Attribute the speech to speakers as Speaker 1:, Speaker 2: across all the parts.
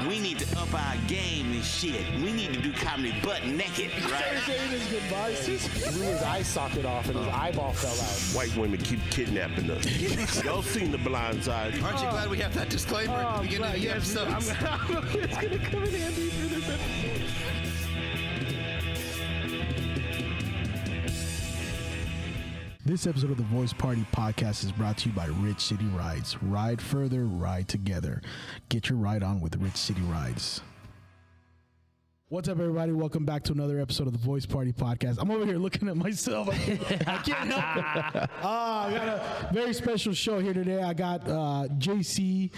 Speaker 1: We need to up our game and shit. We need to do comedy butt naked, right?
Speaker 2: Saying his goodbyes. He blew his eye socket off and his eyeball fell out.
Speaker 3: White women keep kidnapping us. Y'all seen The Blind Side?
Speaker 4: Aren't you glad we have that disclaimer at the beginning of the episode?
Speaker 2: It's going to come in handy for this episode. This episode of the Voice Party Podcast is brought to you by Rich City Rides. Ride further, ride together. Get your ride on with Rich City Rides. What's up, everybody? Welcome back to another episode of the Voice Party Podcast. I'm over here looking at myself. I can't help it. I got a very special show here today. I got JC.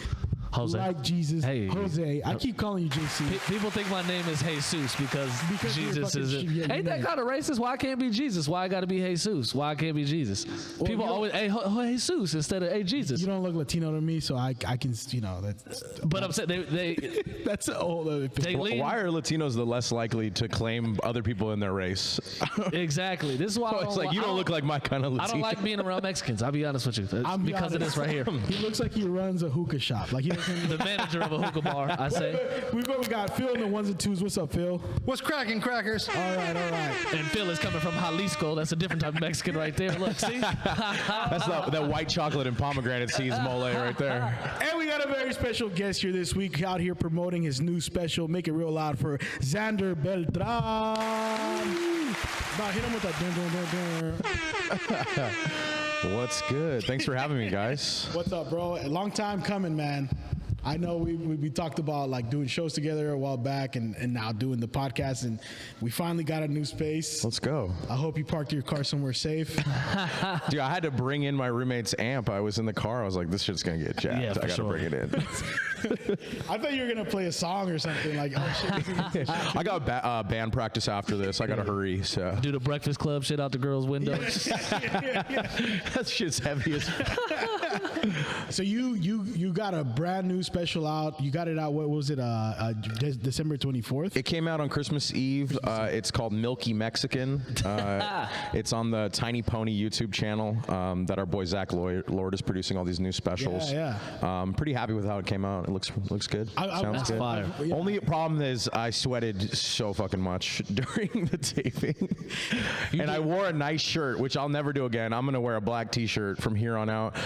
Speaker 5: Jose.
Speaker 2: Like Jesus.
Speaker 5: Hey.
Speaker 2: Jose. I keep calling you JC.
Speaker 5: People think my name is Jesus because Jesus is it. Ain't that kind of racist? Why I can't be Jesus? Why I got to be Jesus? Why I can't be Jesus?
Speaker 2: Well,
Speaker 5: People always, hey, Jesus instead of, hey, Jesus.
Speaker 2: You don't look Latino to me, so I can, you know, that's.
Speaker 5: But I'm saying they
Speaker 2: that's a whole other thing.
Speaker 6: Why are Latinos the less likely to claim other people in their race?
Speaker 5: Exactly. This is why
Speaker 6: It's like you don't look like my kind of Latino.
Speaker 5: I don't like being around Mexicans. I'll be honest with you. It's because of this right here.
Speaker 2: He looks like he runs a hookah shop. Like
Speaker 5: The manager of a hookah bar, I say.
Speaker 2: We got Phil in the ones and twos. What's up, Phil?
Speaker 4: What's cracking, crackers?
Speaker 2: All right.
Speaker 5: And Phil is coming from Jalisco. That's a different type of Mexican right there. Look, see?
Speaker 6: That's that white chocolate and pomegranate seeds mole right there.
Speaker 2: And we got a very special guest here this week out here promoting his new special. Make it real loud for Xander Beltran. Now hit him with that dun.
Speaker 6: What's good? Thanks for having me, guys.
Speaker 2: What's up, bro? A long time coming, man. I know we talked about like doing shows together a while back and now doing the podcast, and we finally got a new space.
Speaker 6: Let's go.
Speaker 2: I hope you parked your car somewhere safe.
Speaker 6: Dude, I had to bring in my roommate's amp. I was in the car. I was like, this shit's going to get jacked.
Speaker 5: Yeah,
Speaker 6: I got to bring it in.
Speaker 2: I thought you were going to play a song or something like, oh shit.
Speaker 6: I got band practice after this. I got to hurry. So
Speaker 5: Do the Breakfast Club shit out the girls' windows.
Speaker 6: that shit's heavy as
Speaker 2: So you got a brand new special out. You got it out. What was it? December 24th.
Speaker 6: It came out on Christmas Eve. It's called Milky Mexican. It's on the Tiny Pony YouTube channel that our boy Zach Lord is producing all these new specials.
Speaker 2: Yeah.
Speaker 6: I'm pretty happy with how it came out. It looks good. Sounds good.
Speaker 5: Fire.
Speaker 6: Only problem is I sweated so fucking much during the taping, and I wore a nice shirt, which I'll never do again. I'm gonna wear a black T-shirt from here on out.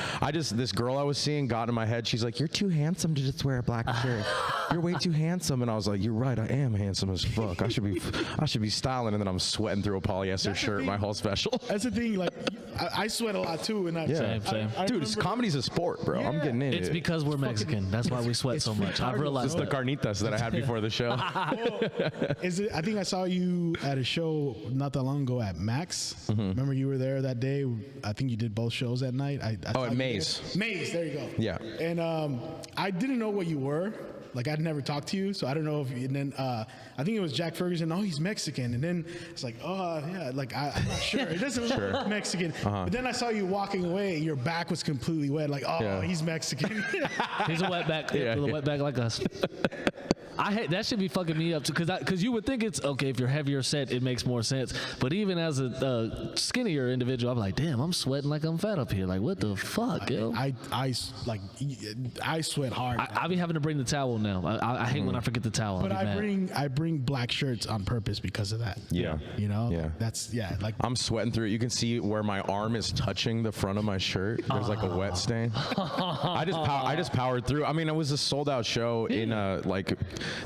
Speaker 6: This girl I was seeing got in my head. She's like, "You're too handsome to just wear a black shirt. You're way too handsome." And I was like, "You're right. I am handsome as fuck. I should be styling." And then I'm sweating through a polyester shirt my whole special.
Speaker 2: That's the thing. Like, I sweat a lot too, and
Speaker 5: Same.
Speaker 6: Dude, comedy's a sport, bro. I'm getting in
Speaker 5: It's
Speaker 6: it.
Speaker 5: because we're Mexican. That's why we sweat so much. I've realized
Speaker 6: It's the carnitas that I had before the show.
Speaker 2: I think I saw you at a show not that long ago at Max. Remember you were there that day? I think you did both shows that night.
Speaker 6: At Maze.
Speaker 2: Maze, there you go.
Speaker 6: Yeah.
Speaker 2: And I didn't know what you were. Like, I'd never talked to you, so I don't know if. And then I think it was Jack Ferguson. Oh, he's Mexican. And then it's like, oh yeah, like I'm not sure. It doesn't look Mexican. But then I saw you walking away. Your back was completely wet. Like, oh, he's Mexican.
Speaker 5: he's a wetback. With a wetback like us. I hate that should be fucking me up too, because you would think it's okay if you're heavier set, it makes more sense. But even as a skinnier individual, I'm like, damn, I'm sweating like I'm fat up here. Like, what the fuck, yo?
Speaker 2: I sweat hard.
Speaker 5: I be having to bring the towel now. I hate when I forget the towel.
Speaker 2: But I bring black shirts on purpose because of that.
Speaker 6: Yeah.
Speaker 2: You know?
Speaker 6: Yeah.
Speaker 2: That's like
Speaker 6: I'm sweating through it. You can see where my arm is touching the front of my shirt. There's like a wet stain. I just powered through. I mean, it was a sold out show in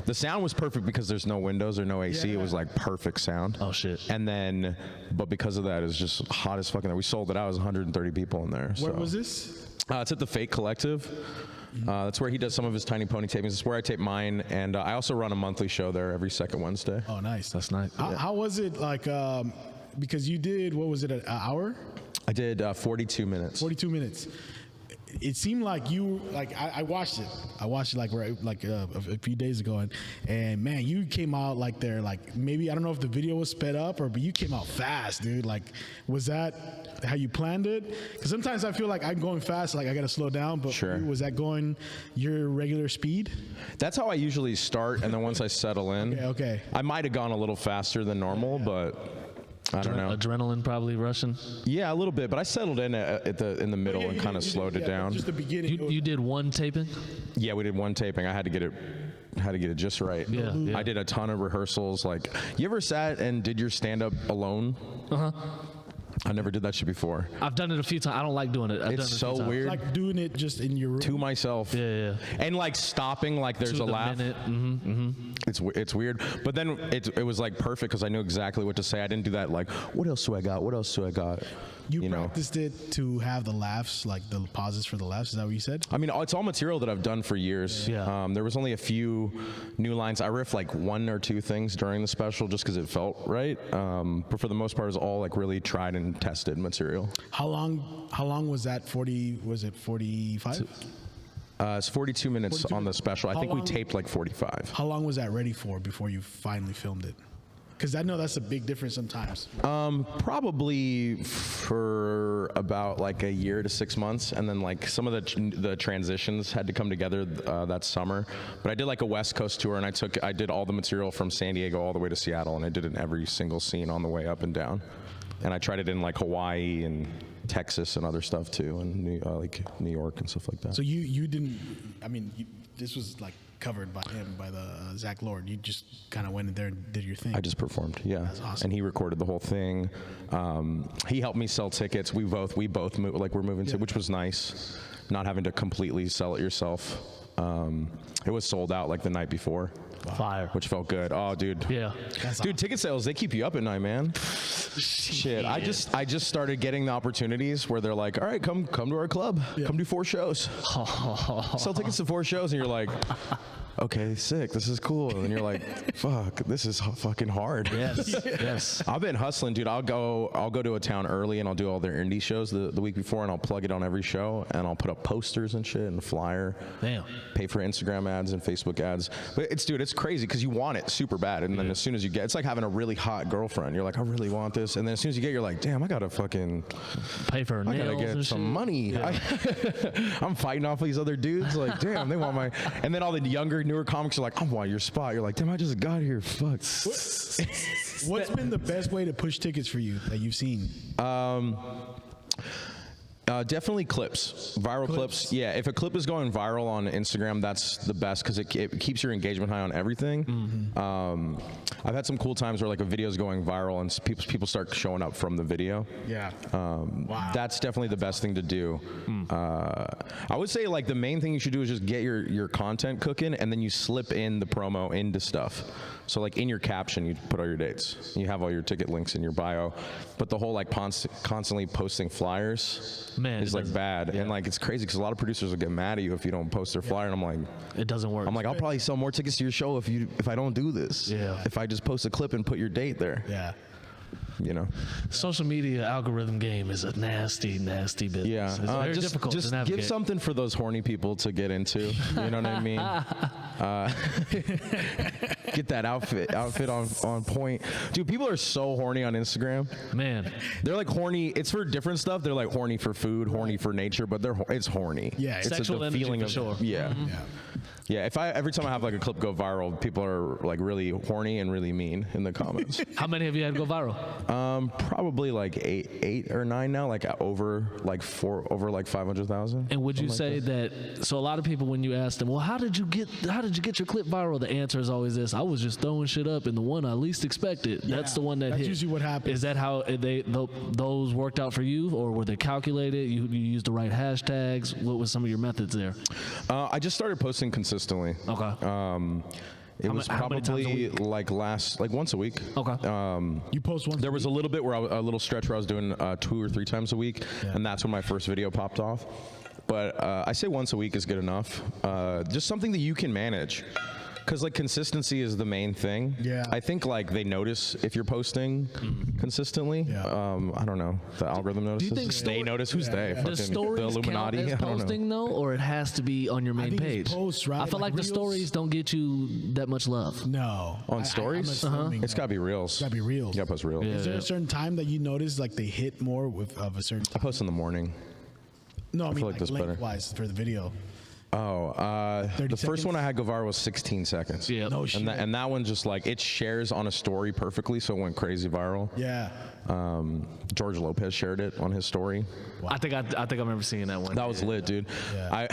Speaker 6: the sound was perfect because there's no windows or no AC. It was like perfect sound.
Speaker 5: Oh shit.
Speaker 6: And then, but because of that, it's just hot as fucking there. We sold it out. It was 130 people in there.
Speaker 2: Where was this?
Speaker 6: It's at the Fake Collective. That's where he does some of his Tiny Pony tapings. It's where I tape mine, and I also run a monthly show there every second Wednesday.
Speaker 2: Oh, nice.
Speaker 5: That's nice.
Speaker 2: How was it like? Because you did, what was it, an hour?
Speaker 6: I did 42 minutes.
Speaker 2: 42 minutes. It seemed like you, like, I watched it. I watched it a few days ago, and man, you came out like there, like maybe, I don't know if the video was sped up but you came out fast, dude. Like, was that how you planned it? Because sometimes I feel like I'm going fast, like I got to slow down, but
Speaker 6: Sure.
Speaker 2: was that going your regular speed?
Speaker 6: That's how I usually start, and then once I settle in,
Speaker 2: Okay.
Speaker 6: I might have gone a little faster than normal, but I don't know.
Speaker 5: Adrenaline probably rushing.
Speaker 6: Yeah, a little bit, but I settled in in the middle and kind of slowed it down.
Speaker 2: Just the beginning.
Speaker 5: You did one taping?
Speaker 6: Yeah, we did one taping. I had to get it it just right.
Speaker 5: Yeah.
Speaker 6: I did a ton of rehearsals. Like, you ever sat and did your stand-up alone? I never did that shit before.
Speaker 5: I've done it a few times. I don't like doing it.
Speaker 6: It's so weird.
Speaker 2: Like doing it just in your room.
Speaker 6: To myself.
Speaker 5: Yeah.
Speaker 6: And like stopping, like there's
Speaker 5: To
Speaker 6: a
Speaker 5: the
Speaker 6: laugh.
Speaker 5: minute.
Speaker 6: It's weird. But then it was like perfect because I knew exactly what to say. I didn't do that like, what else do I got? What else do I got?
Speaker 2: You
Speaker 6: know?
Speaker 2: practiced it to have the laughs, like the pauses for the laughs. Is that what you said?
Speaker 6: I mean, it's all material that I've done for years.
Speaker 5: Yeah.
Speaker 6: There was only a few new lines. I riffed like one or two things during the special just because it felt right. But for the most part, it was all like really tried and tested material.
Speaker 2: How long was that? 40? Was it 45?
Speaker 6: It's 42 minutes
Speaker 2: 42
Speaker 6: on the special. I
Speaker 2: How
Speaker 6: think
Speaker 2: long-
Speaker 6: we taped like 45.
Speaker 2: How long was that ready for before you finally filmed it? Because I know that's a big difference sometimes.
Speaker 6: Probably for about like a year to 6 months, and then like some of the transitions had to come together that summer. But I did like a West Coast tour, and I did all the material from San Diego all the way to Seattle, and I did it in every single scene on the way up and down. And I tried it in like Hawaii and Texas and other stuff too, and New York and stuff like that.
Speaker 2: So you didn't. I mean, this was like covered by him, by the Zach Lord. You just kind of went in there and did your thing.
Speaker 6: I just performed, yeah.
Speaker 2: That's awesome.
Speaker 6: And he recorded the whole thing. He helped me sell tickets. We both moved, like we're moving to, which was nice. Not having to completely sell it yourself. It was sold out like the night before.
Speaker 5: Fire.
Speaker 6: Which felt good. Oh, dude.
Speaker 5: Yeah.
Speaker 6: Dude, ticket sales, they keep you up at night, man. Shit. I just started getting the opportunities where they're like, all right, come to our club. Come do 4 shows. Sell tickets to 4 shows, and you're like, okay, sick. This is cool. And you're like, fuck, this is fucking hard.
Speaker 5: Yes.
Speaker 6: I've been hustling, dude. I'll go to a town early and I'll do all their indie shows the week before, and I'll plug it on every show, and I'll put up posters and shit and a flyer.
Speaker 5: Damn.
Speaker 6: Pay for Instagram ads and Facebook ads. But it's crazy because you want it super bad, and then as soon as you get, it's like having a really hot girlfriend. You're like, I really want this, and then as soon as you get, you're like, damn, I gotta fucking
Speaker 5: Pay for nails.
Speaker 6: I gotta get
Speaker 5: and
Speaker 6: some
Speaker 5: shit.
Speaker 6: money.
Speaker 5: Yeah.
Speaker 6: I'm fighting off these other dudes. Like, damn, they want my. And then all the younger, newer comics are like, I want your spot. You're like, damn, I just got here. Fuck.
Speaker 2: What's been the best way to push tickets for you that you've seen?
Speaker 6: Definitely clips, viral clips. Yeah, if a clip is going viral on Instagram, that's the best because it keeps your engagement high on everything. I've had some cool times where like a video is going viral and people start showing up from the video.
Speaker 2: Yeah.
Speaker 6: Wow. That's definitely the best thing to do. I would say like the main thing you should do is just get your content cooking, and then you slip in the promo into stuff. So like in your caption, you put all your dates. You have all your ticket links in your bio. But the whole like constantly posting flyers is like bad. Yeah. And like it's crazy because a lot of producers will get mad at you if you don't post their flyer. And I'm like,
Speaker 5: it doesn't work.
Speaker 6: I'm like, I'll probably sell more tickets to your show if I don't do this.
Speaker 5: Yeah.
Speaker 6: If I just post a clip and put your date there.
Speaker 2: Yeah.
Speaker 6: You know.
Speaker 5: Social media algorithm game is a nasty business.
Speaker 6: Yeah.
Speaker 5: It's very difficult
Speaker 6: just
Speaker 5: to navigate.
Speaker 6: give something for those horny people to get into. You know what I mean? Get that outfit on point. Dude, people are so horny on Instagram.
Speaker 5: Man.
Speaker 6: They're like horny. It's for different stuff. They're like horny for food, horny for nature, but it's horny.
Speaker 2: Yeah.
Speaker 6: It's
Speaker 5: Sexual
Speaker 6: the
Speaker 5: energy
Speaker 6: feeling
Speaker 5: for
Speaker 6: of
Speaker 5: sure.
Speaker 6: Yeah.
Speaker 2: Yeah.
Speaker 6: Yeah, every time I have like a clip go viral, people are like really horny and really mean in the comments.
Speaker 5: How many have you had go viral?
Speaker 6: Probably like eight or 9 now, like over 500,000.
Speaker 5: And would you say that? So a lot of people, when you ask them, well, how did you get your clip viral? The answer is always this: I was just throwing shit up, and the one I least expected, that's the one that
Speaker 2: That's
Speaker 5: hit.
Speaker 2: usually what happens.
Speaker 5: Is that how those worked out for you, or were they calculated? You used the right hashtags. What was some of your methods there?
Speaker 6: I just started posting consistently.
Speaker 5: Okay.
Speaker 6: It was
Speaker 5: how many times a
Speaker 6: probably
Speaker 5: week?
Speaker 6: like once a week.
Speaker 5: Okay.
Speaker 2: You post once.
Speaker 6: There was a little bit where a little stretch where I was doing 2 or 3 times a week, and that's when my first video popped off. But I say once a week is good enough. Just something that you can manage. Because like consistency is the main thing.
Speaker 2: Yeah.
Speaker 6: I think like they notice if you're posting consistently.
Speaker 2: Yeah.
Speaker 6: I don't know. The algorithm notices.
Speaker 5: Do you think
Speaker 6: they notice? Who's they?
Speaker 5: Does
Speaker 6: Fucking
Speaker 5: stories
Speaker 6: the Illuminati?
Speaker 5: count as
Speaker 6: I don't know.
Speaker 5: posting though, or it has to be on your main
Speaker 2: think
Speaker 5: page?
Speaker 2: it's posts, right?
Speaker 5: I feel
Speaker 2: Like
Speaker 5: like the
Speaker 2: reels?
Speaker 5: stories don't get you that much love.
Speaker 2: No.
Speaker 6: On stories?
Speaker 2: I'm assuming
Speaker 6: It's gotta be reels.
Speaker 2: Gotta be reels.
Speaker 6: Yeah, I post reels.
Speaker 5: Yeah.
Speaker 2: Is there a certain time that you notice like they hit more of a certain
Speaker 6: I
Speaker 2: time?
Speaker 6: post in the morning.
Speaker 2: No, I mean
Speaker 6: feel
Speaker 2: like
Speaker 6: like that's better.
Speaker 2: lengthwise for the video.
Speaker 6: Oh,
Speaker 2: 30
Speaker 6: the first
Speaker 2: seconds?
Speaker 6: one I had go viral was 16 seconds.
Speaker 5: Yeah.
Speaker 2: No shit.
Speaker 6: And that one just like it shares on a story perfectly, so it went crazy viral.
Speaker 2: Yeah.
Speaker 6: George Lopez shared it on his story.
Speaker 5: I think I remember seeing that one.
Speaker 6: That was lit, dude. Yeah.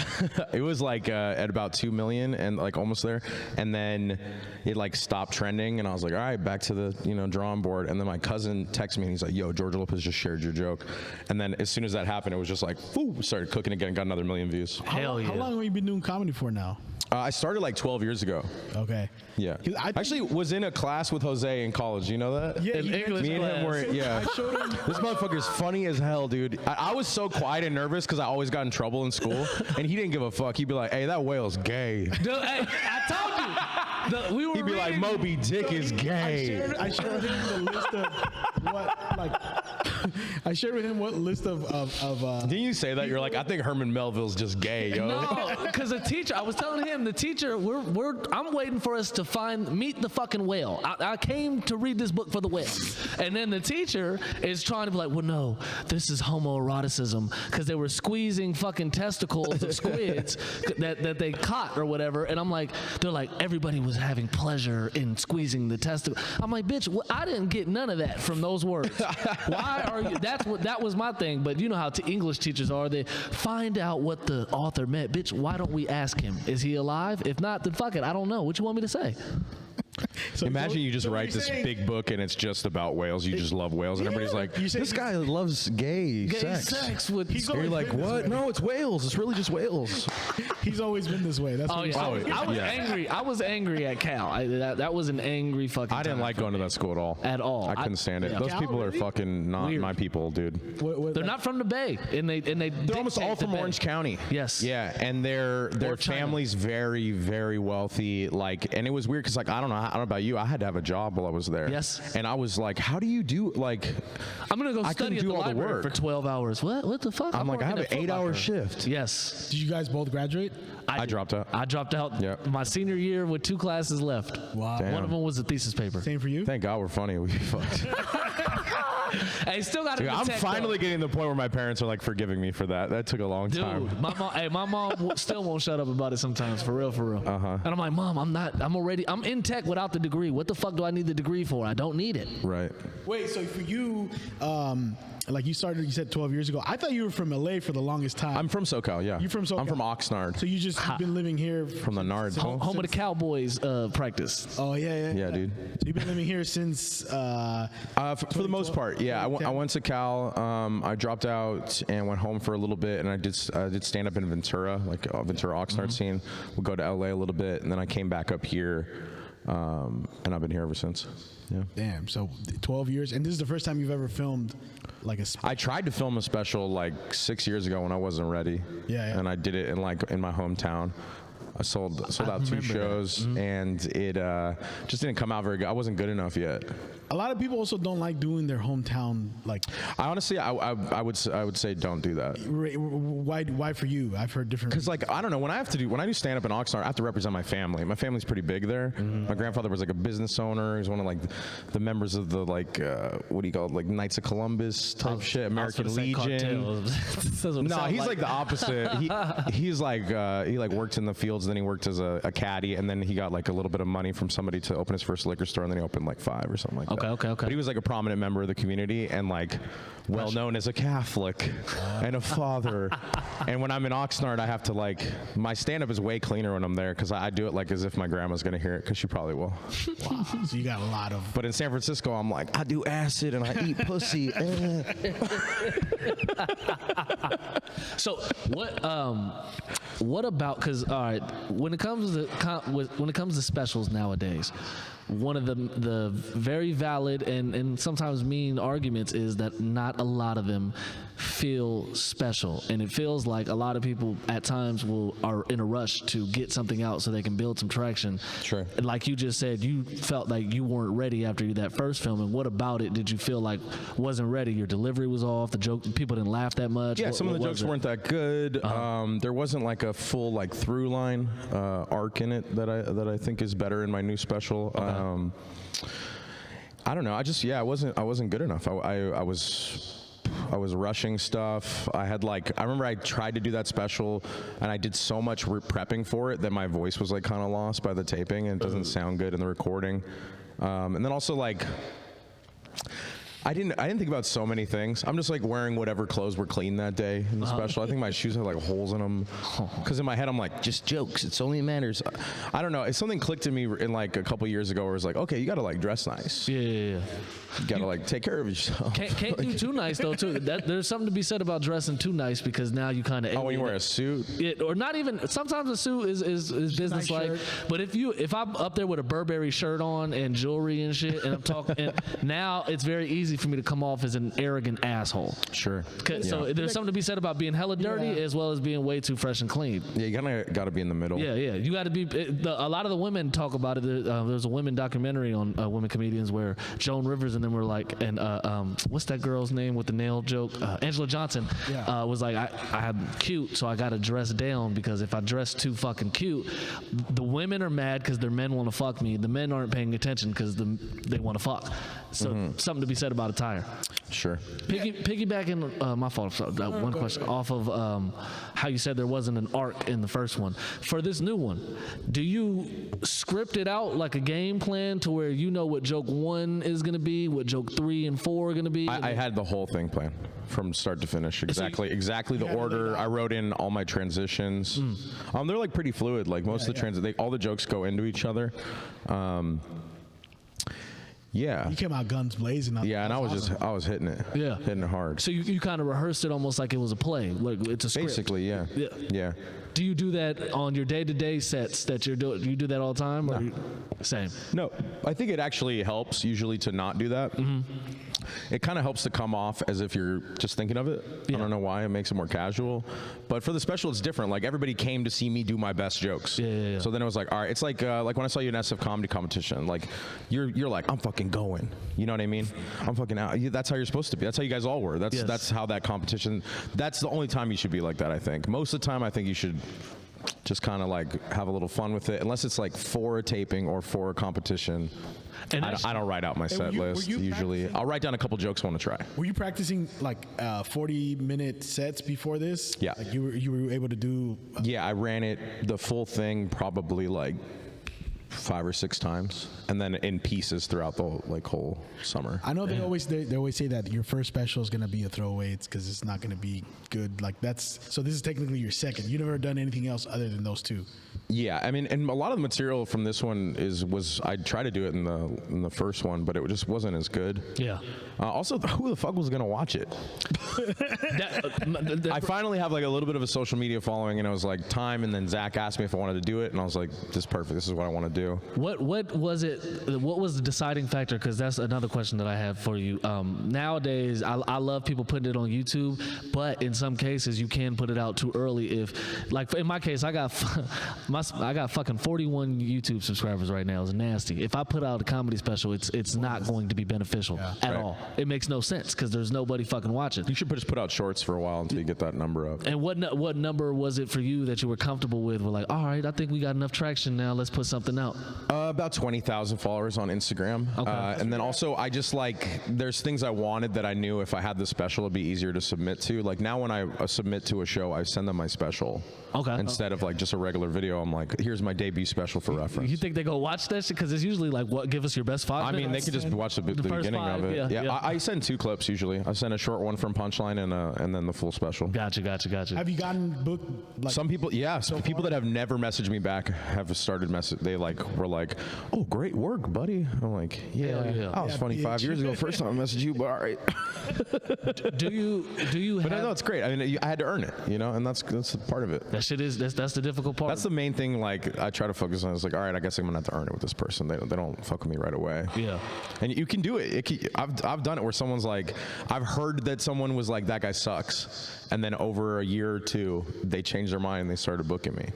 Speaker 6: It was like at about 2 million and like almost there, and then it like stopped trending, and I was like, all right, back to the drawing board. And then my cousin texted me and he's like, yo, George Lopez just shared your joke. And then as soon as that happened, it was just like, whoo, started cooking again, got another 1 million views.
Speaker 5: Hell yeah.
Speaker 2: How long have you been doing comedy for now?
Speaker 6: I started like 12 years ago.
Speaker 2: Okay.
Speaker 6: Yeah. I actually was in a class with Jose in college. You know that?
Speaker 2: Yeah.
Speaker 5: English
Speaker 6: Me and him were, yeah.
Speaker 2: I showed him.
Speaker 6: This motherfucker's funny as hell, dude. I was so quiet and nervous because I always got in trouble in school, and he didn't give a fuck. He'd be like, hey, that whale's gay.
Speaker 5: Dude, hey, I told you. We were
Speaker 6: He'd be like, Moby Dick is gay.
Speaker 2: I shared with him the list of what, like, I shared with him what list of
Speaker 6: Didn't you say that? You're like, I think Herman Melville's just gay, yo.
Speaker 5: No, because the teacher, I was telling him, the teacher, I'm waiting for us to meet the fucking whale. I came to read this book for the whale. And then the teacher is trying to be like, well, no, this is homoeroticism, because they were squeezing fucking testicles of squids that they caught or whatever. And I'm like, they're like, everybody was having pleasure in squeezing the testicle. I'm like, bitch, I didn't get none of that from those words. Why are you? That was my thing. But you know how English teachers are. They find out what the author meant. Bitch, why don't we ask him? Is he alive? If not, then fuck it. I don't know. What you want me to say?
Speaker 6: So Imagine you just write this big book and it's just about whales. You just love whales, and everybody's like, "This guy loves gay sex."
Speaker 5: With
Speaker 6: you're like, "What? No, it's whales. It's really just whales."
Speaker 2: He's always been this way. That's what he's always.
Speaker 5: I was angry. I was angry at Cal. That was an angry fucking.
Speaker 6: I didn't like going to that school at all.
Speaker 5: At all.
Speaker 6: I couldn't stand it.
Speaker 5: Yeah.
Speaker 6: Those
Speaker 2: Cal,
Speaker 6: people are
Speaker 2: really?
Speaker 6: fucking not
Speaker 5: Weird.
Speaker 6: my people, dude.
Speaker 5: They're not from the Bay, and they're
Speaker 6: almost all from Orange County.
Speaker 5: Yes.
Speaker 6: Yeah, and their family's very, very wealthy. Like, and it was weird because like I don't know about you. I had to have a job while I was there.
Speaker 5: Yes.
Speaker 6: And I was like, how do you do like?
Speaker 5: I'm gonna go study at the
Speaker 6: all the
Speaker 5: library
Speaker 6: work
Speaker 5: for 12 hours. What the fuck?
Speaker 6: I'm like, I have an
Speaker 5: working at
Speaker 6: 8-hour
Speaker 5: Foot Locker.
Speaker 6: shift.
Speaker 5: Yes.
Speaker 2: Did you guys both graduate?
Speaker 6: I dropped out.
Speaker 5: I dropped out
Speaker 6: Yep.
Speaker 5: my senior year with 2 classes left.
Speaker 2: Wow.
Speaker 6: Damn.
Speaker 5: One of them was a thesis paper.
Speaker 2: Same for you?
Speaker 6: Thank God we're funny. We fucked.
Speaker 5: Hey, still got to.
Speaker 6: I'm finally getting to the point where my parents are like forgiving me for that. That took a long time.
Speaker 5: Dude, my mom still won't shut up about it sometimes. For real. And I'm like, Mom, I'm in tech without the degree. What the fuck do I need the degree for? I don't need it.
Speaker 6: Right.
Speaker 2: Wait, so for you, like you said 12 years ago. I thought you were from LA for the longest time.
Speaker 6: I'm from SoCal, yeah.
Speaker 2: You're from SoCal?
Speaker 6: I'm from Oxnard.
Speaker 2: So you've been living here
Speaker 6: From the Nard.
Speaker 5: Home of the Cowboys practice.
Speaker 2: Oh yeah.
Speaker 6: Yeah, dude.
Speaker 2: So you've been living here since
Speaker 6: for the most part, yeah. I went to Cal. I dropped out and went home for a little bit, and I did stand up in Ventura, like Ventura Oxnard scene. We'll go to LA a little bit, and then I came back up here, and I've been here ever since. Yeah.
Speaker 2: Damn. So 12 years, and this is the first time you've ever filmed like a.
Speaker 6: I tried to film a special like 6 years ago when I wasn't ready.
Speaker 2: Yeah.
Speaker 6: And I did it in my hometown. I sold out 2 shows, and it just didn't come out very good. I wasn't good enough yet.
Speaker 2: A lot of people also don't like doing their hometown like.
Speaker 6: I honestly, I would say don't do that.
Speaker 2: Why for you? I've heard different.
Speaker 6: Because like I don't know, when I do stand up in Oxnard, I have to represent my family. My family's pretty big there. My grandfather was like a business owner. He's one of like the members of the like what do you call it, like Knights of Columbus type shit, American Legion. No, he's like the opposite. He's like he like worked in the fields, then he worked as a caddy, and then he got like a little bit of money from somebody to open his first liquor store, and then he opened like 5 or something like that.
Speaker 5: Okay.
Speaker 6: But he was like a prominent member of the community and like well known as a Catholic and a father. And when I'm in Oxnard, I have to like, my stand up is way cleaner when I'm there because I do it like as if my grandma's gonna hear it, because she probably will.
Speaker 2: Wow. So you got a lot of.
Speaker 6: But in San Francisco, I'm like, I do acid and I eat pussy.
Speaker 5: So what about? Because all right, when it comes to specials nowadays, one of the very valid and sometimes mean arguments is that not a lot of them feel special, and it feels like a lot of people at times are in a rush to get something out so they can build some traction.
Speaker 6: Sure.
Speaker 5: Like you just said, you felt like you weren't ready after that first film, and what about it did you feel like wasn't ready? Your delivery was off, the joke, people didn't laugh that much.
Speaker 6: Yeah, some of the jokes weren't that good. There wasn't like a full like through line arc in it that I think is better in my new special. I don't know. I wasn't good enough. I was rushing stuff. I remember I tried to do that special, and I did so much prepping for it that my voice was like kind of lost by the taping, and it doesn't sound good in the recording. And then also like, I didn't think about so many things. I'm just like wearing whatever clothes were clean that day in the special. I think my shoes have like holes in them. Because in my head I'm like, just jokes. It's only matters. I don't know. It's something clicked in me in like a couple years ago where it's like, okay, you gotta like dress nice.
Speaker 5: Yeah.
Speaker 6: You gotta like take care of yourself.
Speaker 5: Can't do too nice though too. There's something to be said about dressing too nice because now you kind of.
Speaker 6: Oh, when you wear a suit.
Speaker 5: Or not even. Sometimes a suit is business like. But if I'm up there with a Burberry shirt on and jewelry and shit, and I'm talking, and now it's very easy for me to come off as an arrogant asshole.
Speaker 6: Sure.
Speaker 5: So there's something to be said about being hella dirty as well as being way too fresh and clean.
Speaker 6: Yeah, you gotta be in the middle.
Speaker 5: Yeah. You got to be. A lot of the women talk about it. There's a women documentary on women comedians where Joan Rivers and them were like, and what's that girl's name with the nail joke? Angela Johnson was like, I'm cute, so I got to dress down because if I dress too fucking cute, the women are mad because their men want to fuck me. The men aren't paying attention because they want to fuck. So something to be said about attire.
Speaker 6: Sure.
Speaker 5: Piggybacking, my fault. One question off of how you said there wasn't an arc in the first one. For this new one, do you script it out like a game plan to where you know what joke 1 is going to be, what joke 3 and 4 are going to be?
Speaker 6: I had the whole thing planned from start to finish. Exactly the order. I wrote in all my transitions. They're like pretty fluid. Like most of the all the jokes go into each other. Yeah.
Speaker 2: You came out guns blazing.
Speaker 6: Yeah, and I was hitting it. Yeah. Hitting it hard.
Speaker 5: So you kind of rehearsed it almost like it was a play. Like it's a script.
Speaker 6: Basically, yeah.
Speaker 5: Do you do that on your day-to-day sets that you're doing? Do you do that all the time? Or same?
Speaker 6: No. I think it actually helps usually to not do that. It kind of helps to come off as if you're just thinking of it. I don't know why. It makes it more casual. But for the special, it's different. Like everybody came to see me do my best jokes.
Speaker 5: Yeah.
Speaker 6: So then it was like, all right. It's like when I saw you in SF comedy competition. Like you're like, I'm fucking going. You know what I mean? I'm fucking out. That's how you're supposed to be. That's how you guys all were. That's how that competition. That's the only time you should be like that. I think most of the time, I think you should just kind of like have a little fun with it. Unless it's like for a taping or for a competition. And I don't write out my set list usually. I'll write down a couple jokes I want to try.
Speaker 2: Were you practicing like 40-minute sets before this?
Speaker 6: Yeah.
Speaker 2: Like you were able to do.
Speaker 6: Yeah, I ran it the full thing probably like 5 or 6 times, and then in pieces throughout the whole summer.
Speaker 2: I know they always say that your first special is gonna be a throwaway because it's not gonna be good. Like so this is technically your second. You never done anything else other than those 2.
Speaker 6: Yeah, I mean, and a lot of the material from this one was I tried to do it in the first one, but it just wasn't as good.
Speaker 5: Yeah.
Speaker 6: Also, who the fuck was gonna watch it? I finally have like a little bit of a social media following, and I was like, time, and then Zach asked me if I wanted to do it, and I was like, this is perfect. This is what I want to do.
Speaker 5: What was it? What was the deciding factor? Because that's another question that I have for you. Nowadays, I love people putting it on YouTube, but in some cases, you can put it out too early. If, like in my case, I got fucking 41 YouTube subscribers right now. It's nasty. If I put out a comedy special, it's not going to be beneficial at all. It makes no sense because there's nobody fucking watching.
Speaker 6: You should just put out shorts for a while until you get that number up.
Speaker 5: And what number was it for you that you were comfortable with? We're like, all right, I think we got enough traction now. Let's put something out.
Speaker 6: About 20,000 followers on Instagram. Okay. And then also, I just there's things I wanted that I knew if I had the special, it'd be easier to submit to. Like now when I submit to a show, I send them my special. Okay. Instead of like just a regular video, I'm like, here's my debut special for reference.
Speaker 5: You think they go watch that shit? Because it's usually like, what, give us your best 5 minutes?
Speaker 6: I mean, they could just watch the beginning 5, of it. Yeah. I send 2 clips usually. I send a short one from Punchline and then the full special.
Speaker 5: Gotcha.
Speaker 2: Have you gotten booked? Like,
Speaker 6: some people, people that have never messaged me back have started they were like, oh, great work, buddy. I'm like, I was funny 5 years ago. First time I messaged you, but all right.
Speaker 5: do you?
Speaker 6: But I know it's great. I mean, I had to earn it, and that's part of it.
Speaker 5: That shit is that's the difficult part.
Speaker 6: That's the main thing. Like I try to focus on. It's like, all right, I guess I'm gonna have to earn it with this person. They don't fuck with me right away.
Speaker 5: Yeah.
Speaker 6: And you can do it. I've done it where someone's like, I've heard that someone was like, that guy sucks, and then over a year or 2, they changed their mind and they started booking me.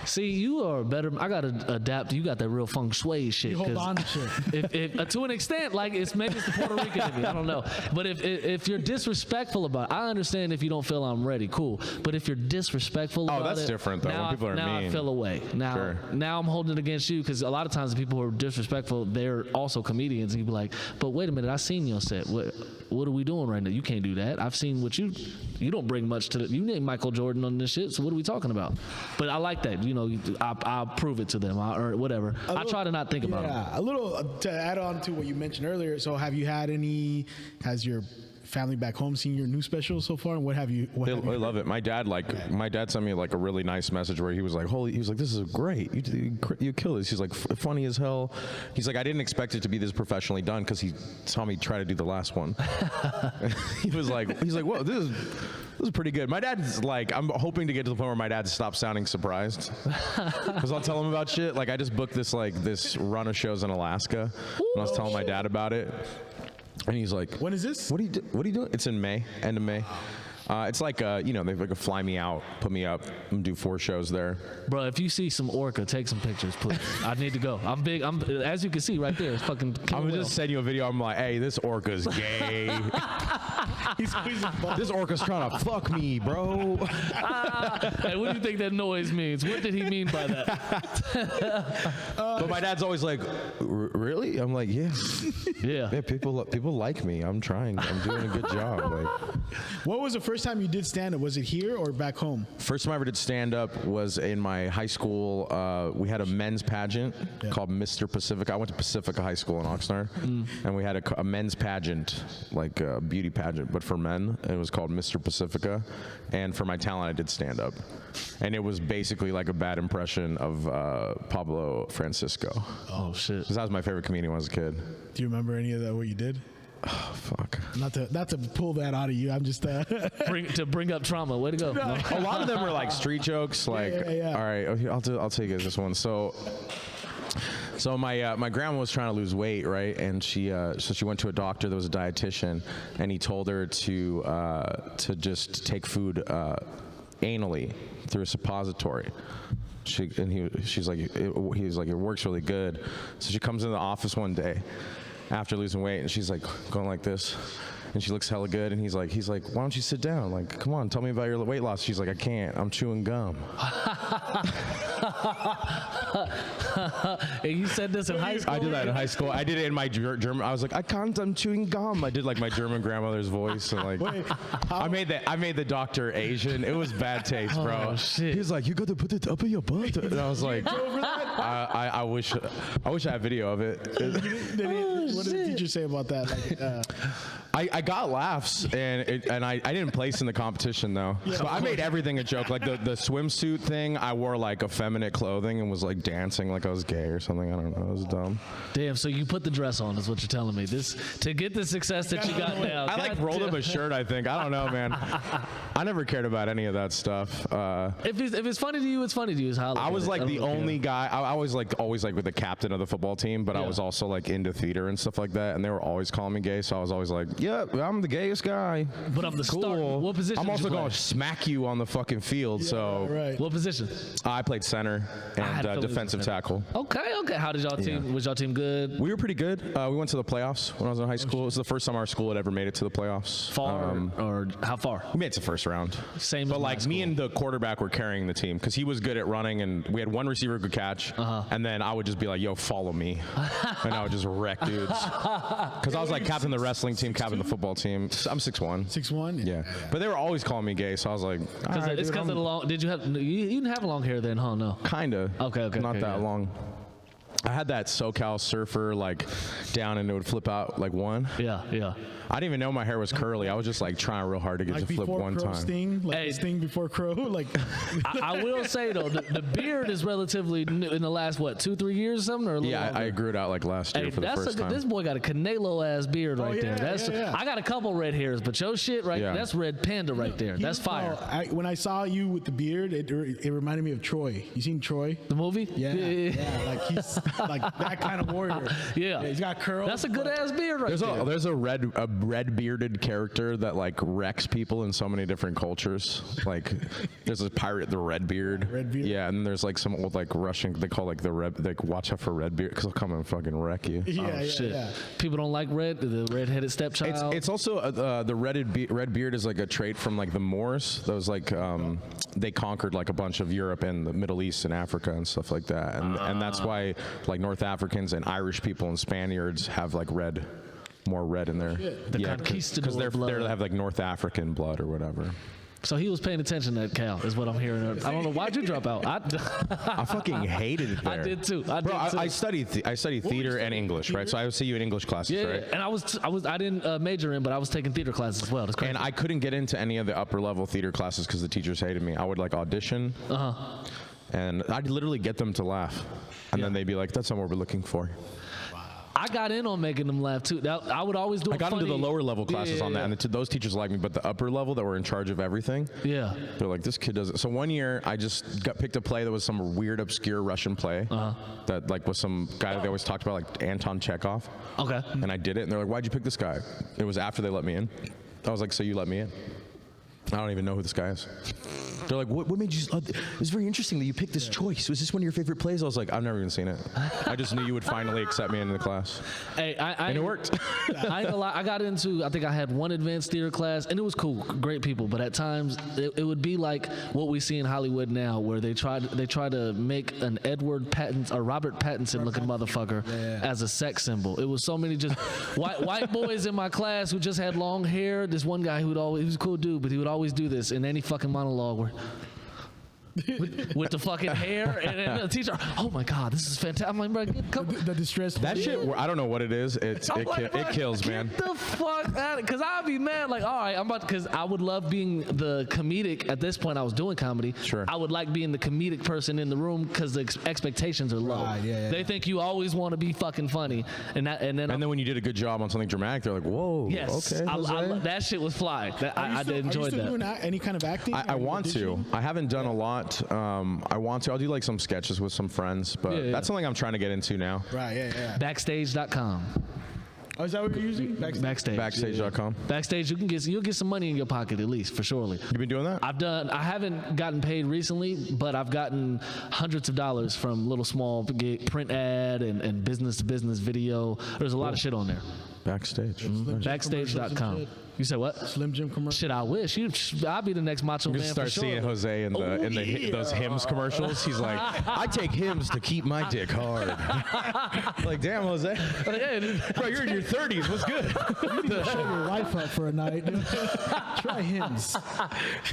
Speaker 5: See, you are better. I gotta adapt. You got that real feng shui shit.
Speaker 2: You hold on to shit.
Speaker 5: If to an extent, like maybe it's the Puerto Rican in me. I don't know. But if you're disrespectful about it, I understand if you don't feel I'm ready. Cool. But if you're disrespectful about it,
Speaker 6: that's different though. When people are
Speaker 5: now
Speaker 6: mean.
Speaker 5: I feel away. Now I'm holding it against you because a lot of times the people who are disrespectful, they're also comedians, and you be like, but wait a minute, I seen your set. What are we doing right now? You can't do that. I've seen what you don't don't bring much to it. You name Michael Jordan on this shit, so what are we talking about? But I like that. You know, I'll prove it to them or whatever. I try to not think about it.
Speaker 2: Yeah, a little to add on to what you mentioned earlier. So have you had has your family back home seen your new special so far, and what have you?
Speaker 6: They love it. My dad sent me like a really nice message where he was like, this is great. You kill this. He's like, funny as hell. He's like, I didn't expect it to be this professionally done because he saw me try to do the last one. He's like, whoa, this is pretty good. My dad's like, I'm hoping to get to the point where my dad stops sounding surprised because I'll tell him about shit. Like I just booked this run of shows in Alaska, and I was telling my dad about it. And he's like,
Speaker 2: when is this?
Speaker 6: What are you doing? It's in May, end of May. It's like, they like fly me out, put me up, and do 4 shows there.
Speaker 5: Bro, if you see some orca, take some pictures, please. I need to go. I'm big. As you can see right there, it's fucking.
Speaker 6: I'm gonna just send you a video. I'm like, hey, this orca's gay. This orca's trying to fuck me, bro.
Speaker 5: Hey, what do you think that noise means? What did he mean by that?
Speaker 6: But my dad's always like, really? I'm like, yeah. Yeah, people like me. I'm trying. I'm doing a good job. Like,
Speaker 2: what was the first time you did stand-up? Was it here or back home?
Speaker 6: First time I ever did stand-up was in my high school. We had a men's pageant called Mr. Pacifica. I went to Pacifica High School in Oxnard, and we had a men's pageant, like a beauty pageant, but for men. It was called Mr. Pacifica, and for my talent, I did stand-up. And it was basically like a bad impression of Pablo Francisco.
Speaker 5: Oh, shit.
Speaker 6: Because that was my favorite comedian when I was a kid.
Speaker 2: Do you remember any of that, what you did?
Speaker 6: Oh, fuck.
Speaker 2: Not to pull that out of you. I'm just
Speaker 5: bring up trauma. Way to go. No.
Speaker 6: A lot of them were like street jokes. Like,
Speaker 2: yeah.
Speaker 6: All right, okay, I'll take it this one. So my grandma was trying to lose weight, right? And she went to a doctor that was a dietitian, and he told her to just take food anally through a suppository. He's like, it works really good. So she comes into the office one day after losing weight, and she's like going like this, and she looks hella good, and he's like, why don't you sit down? Like, come on, tell me about your weight loss. She's like, I can't. I'm chewing gum.
Speaker 5: And you said this in high school?
Speaker 6: I did that in high school. I did it in my German. I was like, I can't. I'm chewing gum. I did like my German grandmother's voice, and like, I made the doctor Asian. It was bad taste, bro.
Speaker 5: Oh, shit.
Speaker 6: He's like, you got to put it up in your butt, and I was like, I wish I had video of it.
Speaker 2: What did the teacher say about that? Like,
Speaker 6: I got laughs, and I didn't place in the competition though. Yeah, but I made everything a joke. Like the swimsuit thing, I wore like effeminate clothing and was like dancing like I was gay or something. I don't know. It was dumb.
Speaker 5: Damn. So you put the dress on, is what you're telling me. This to get the success that you got now.
Speaker 6: I like rolled up a shirt. I think. I don't know, man. I never cared about any of that stuff.
Speaker 5: If it's funny to you, it's funny to you. Is how
Speaker 6: I was like the only guy. I was like always like with the captain of the football team, but I was also like into theater and stuff like that, and they were always calling me gay. So I was always like, yeah, I'm the gayest guy.
Speaker 5: But I'm the
Speaker 6: cool.
Speaker 5: star. What position?
Speaker 6: I'm also going to smack you on the fucking field. So
Speaker 2: right.
Speaker 5: What position?
Speaker 6: I played center and defensive tackle.
Speaker 5: Okay. How did y'all team? Was y'all team good?
Speaker 6: We were pretty good. We went to the playoffs when I was in high school. It was the first time our school had ever made it to the playoffs.
Speaker 5: Far or how far?
Speaker 6: We made it to first round.
Speaker 5: Same.
Speaker 6: But like me and the quarterback were carrying the team because he was good at running, and we had one receiver who could catch, and then I would just be like, "Yo, follow me," and I would just wreck dudes. Because I was like captain of the wrestling team, captain of the football team. I'm 6'1".
Speaker 2: 6'1"?
Speaker 6: Yeah. But they were always calling me gay, so I was like,
Speaker 5: it's because of the long. Did you have? You didn't have long hair then, huh? No.
Speaker 6: Kinda.
Speaker 5: Okay.
Speaker 6: Not that long. I had that SoCal surfer like down, and it would flip out like one.
Speaker 5: Yeah.
Speaker 6: I didn't even know my hair was curly. I was just like trying real hard to get
Speaker 2: like
Speaker 6: to flip one
Speaker 2: Crow
Speaker 6: time.
Speaker 2: Sting, like
Speaker 5: Hey.
Speaker 2: Sting before Crow, like.
Speaker 5: I will say though, the beard is relatively new in the last 2-3 years or something, or a little longer?
Speaker 6: I grew it out like last year for the first time.
Speaker 5: This boy got a Canelo ass beard right
Speaker 2: yeah,
Speaker 5: there.
Speaker 2: yeah.
Speaker 5: I got a couple red hairs, but your shit that's red panda right there. That's fire.
Speaker 2: When I saw you with the beard, it reminded me of Troy. You seen Troy?
Speaker 5: The movie?
Speaker 2: Yeah. Like he's like that kind of warrior.
Speaker 5: Yeah.
Speaker 2: He's got curls.
Speaker 5: That's a good ass beard right there.
Speaker 6: There's a red bearded character that like wrecks people in so many different cultures. Like there's a pirate, the Redbeard.
Speaker 2: Redbeard?
Speaker 6: Yeah, and there's like some old like Russian, they call like the red, like watch out for Redbeard because he'll come and fucking wreck you.
Speaker 2: Yeah,
Speaker 5: Shit.
Speaker 2: yeah.
Speaker 5: People don't like the redheaded stepchild.
Speaker 6: It's also the red beard is like a trait from like the Moors. Those like they conquered like a bunch of Europe and the Middle East and Africa and stuff like that, and that's why like North Africans and Irish people and Spaniards have like more red in there.
Speaker 5: The conquistador
Speaker 6: because they
Speaker 5: blood.
Speaker 6: have like North African blood or whatever.
Speaker 5: So he was paying attention at Cal, is what I'm hearing. I don't know, why'd you drop out?
Speaker 6: I fucking hated it there.
Speaker 5: I did too.
Speaker 6: I studied theater and English, right? So I would see you in English classes, right?
Speaker 5: And I didn't major in, but I was taking theater classes as well. That's crazy.
Speaker 6: And I couldn't get into any of the upper level theater classes because the teachers hated me. I would like audition, and I'd literally get them to laugh, and then they'd be like, "That's not what we're looking for."
Speaker 5: I got in on making them laugh too. I would always do.
Speaker 6: I got into the lower level classes on that, and those teachers liked me. But the upper level that were in charge of everything, they're like, "This kid doesn't." So one year, I just picked a play that was some weird, obscure Russian play that like was some guy that they always talked about, like Anton Chekhov.
Speaker 5: Okay.
Speaker 6: And I did it, and they're like, "Why'd you pick this guy?" It was after they let me in. I was like, "So you let me in?" I don't even know who this guy is. They're like, what made you, it was very interesting that you picked this choice. Was this one of your favorite plays? I was like, I've never even seen it. I just knew you would finally accept me into the class.
Speaker 5: Hey,
Speaker 6: and it worked.
Speaker 5: I ain't gonna lie, I got into, I think I had one advanced theater class, and it was cool, great people, but at times, it would be like what we see in Hollywood now, where they try to make an Robert Pattinson looking motherfucker as a sex symbol. It was so many just white boys in my class who just had long hair. This one guy he was a cool dude, but he would always do this in any fucking monologue where with the fucking hair and the teacher, oh my god, this is fantastic. I'm like, bro,
Speaker 2: the distress.
Speaker 6: That shit, I don't know what it is. It kills, man.
Speaker 5: Get the fuck out of it. Because I'd be mad, like, all right, because I would love being the comedic. At this point, I was doing comedy.
Speaker 6: Sure.
Speaker 5: I would like being the comedic person in the room because the expectations are low. They think you always want to be fucking funny. And then
Speaker 6: when you did a good job on something dramatic, they're like, whoa,
Speaker 5: yes,
Speaker 6: okay.
Speaker 5: that shit was fly. I did enjoy that. Are you still
Speaker 2: doing any kind of acting?
Speaker 6: I want to. I haven't done a lot. I want to. I'll do like some sketches with some friends, but that's something I'm trying to get into now.
Speaker 2: Right,
Speaker 5: Backstage.com.
Speaker 2: Oh, is that what you're using?
Speaker 5: Backstage.
Speaker 6: Backstage.com.
Speaker 5: Backstage, you'll get some money in your pocket at least, for surely.
Speaker 6: You been doing that?
Speaker 5: I haven't gotten paid recently, but I've gotten hundreds of dollars from little small print ad and business-to-business video. There's a lot of shit on there.
Speaker 6: Backstage.
Speaker 5: Backstage.com. You said what?
Speaker 2: Slim Jim commercial.
Speaker 5: Shit, I wish. I'll be the next Macho Man.
Speaker 6: Start
Speaker 5: for
Speaker 6: seeing
Speaker 5: sure.
Speaker 6: Jose in those hymns commercials. He's like, I take hymns to keep my dick hard. Like, damn, Jose. Bro, you're in your 30s. What's good?
Speaker 2: You need to shut your wife up for a night. Try hymns.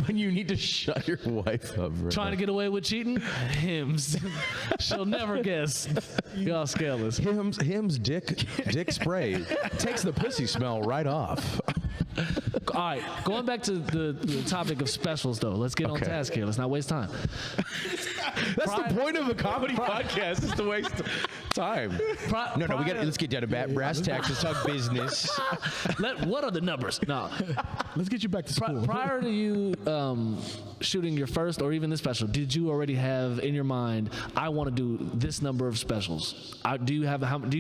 Speaker 6: When you need to shut your wife up. Bro.
Speaker 5: Trying to get away with cheating? Hymns. She'll never guess. Y'all scaleless.
Speaker 6: Hymns dick spray. Takes the pussy smell right off.
Speaker 5: All right, going back to the topic of specials, though. Let's get on task here. Let's not waste time.
Speaker 6: That's the point of a comedy podcast, is to waste time. Let's get down to brass tacks. Let's talk business.
Speaker 5: What are the numbers? No.
Speaker 2: Let's get you back to school.
Speaker 5: Prior to you shooting your first or even this special, did you already have in your mind, I want to do this number of specials? Do you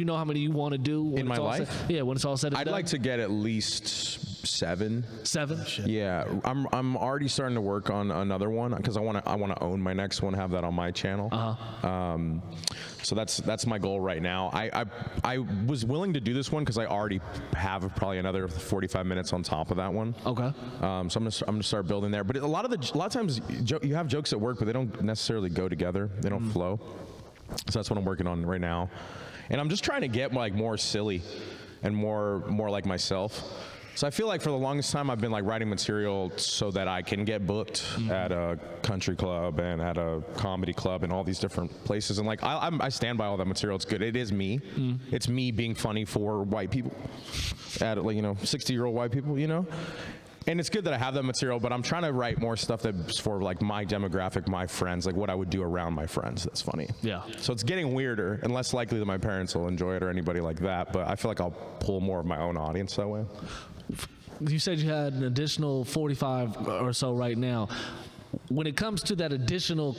Speaker 5: know how many you want to do
Speaker 6: in my life?
Speaker 5: When it's all said and done.
Speaker 6: I'd like to get at least 7.
Speaker 5: 7?
Speaker 6: Yeah, I'm already starting to work on another one because I want to own my next one, have that on my channel. So that's my goal right now. I was willing to do this one because I already have probably another 45 minutes on top of that one.
Speaker 5: Okay.
Speaker 6: So I'm gonna start building there. But a lot of times you have jokes at work, but they don't necessarily go together. They don't flow. So that's what I'm working on right now, and I'm just trying to get like more silly and more like myself. So I feel like for the longest time I've been like writing material so that I can get booked at a country club and at a comedy club and all these different places. And like I stand by all that material. It's good. It is me. It's me being funny for white people, at 60-year-old white people, And it's good that I have that material, but I'm trying to write more stuff that's for like my demographic, my friends, like what I would do around my friends. That's funny.
Speaker 5: Yeah.
Speaker 6: So it's getting weirder and less likely that my parents will enjoy it or anybody like that. But I feel like I'll pull more of my own audience that way.
Speaker 5: You said you had an additional 45 or so right now. When it comes to that additional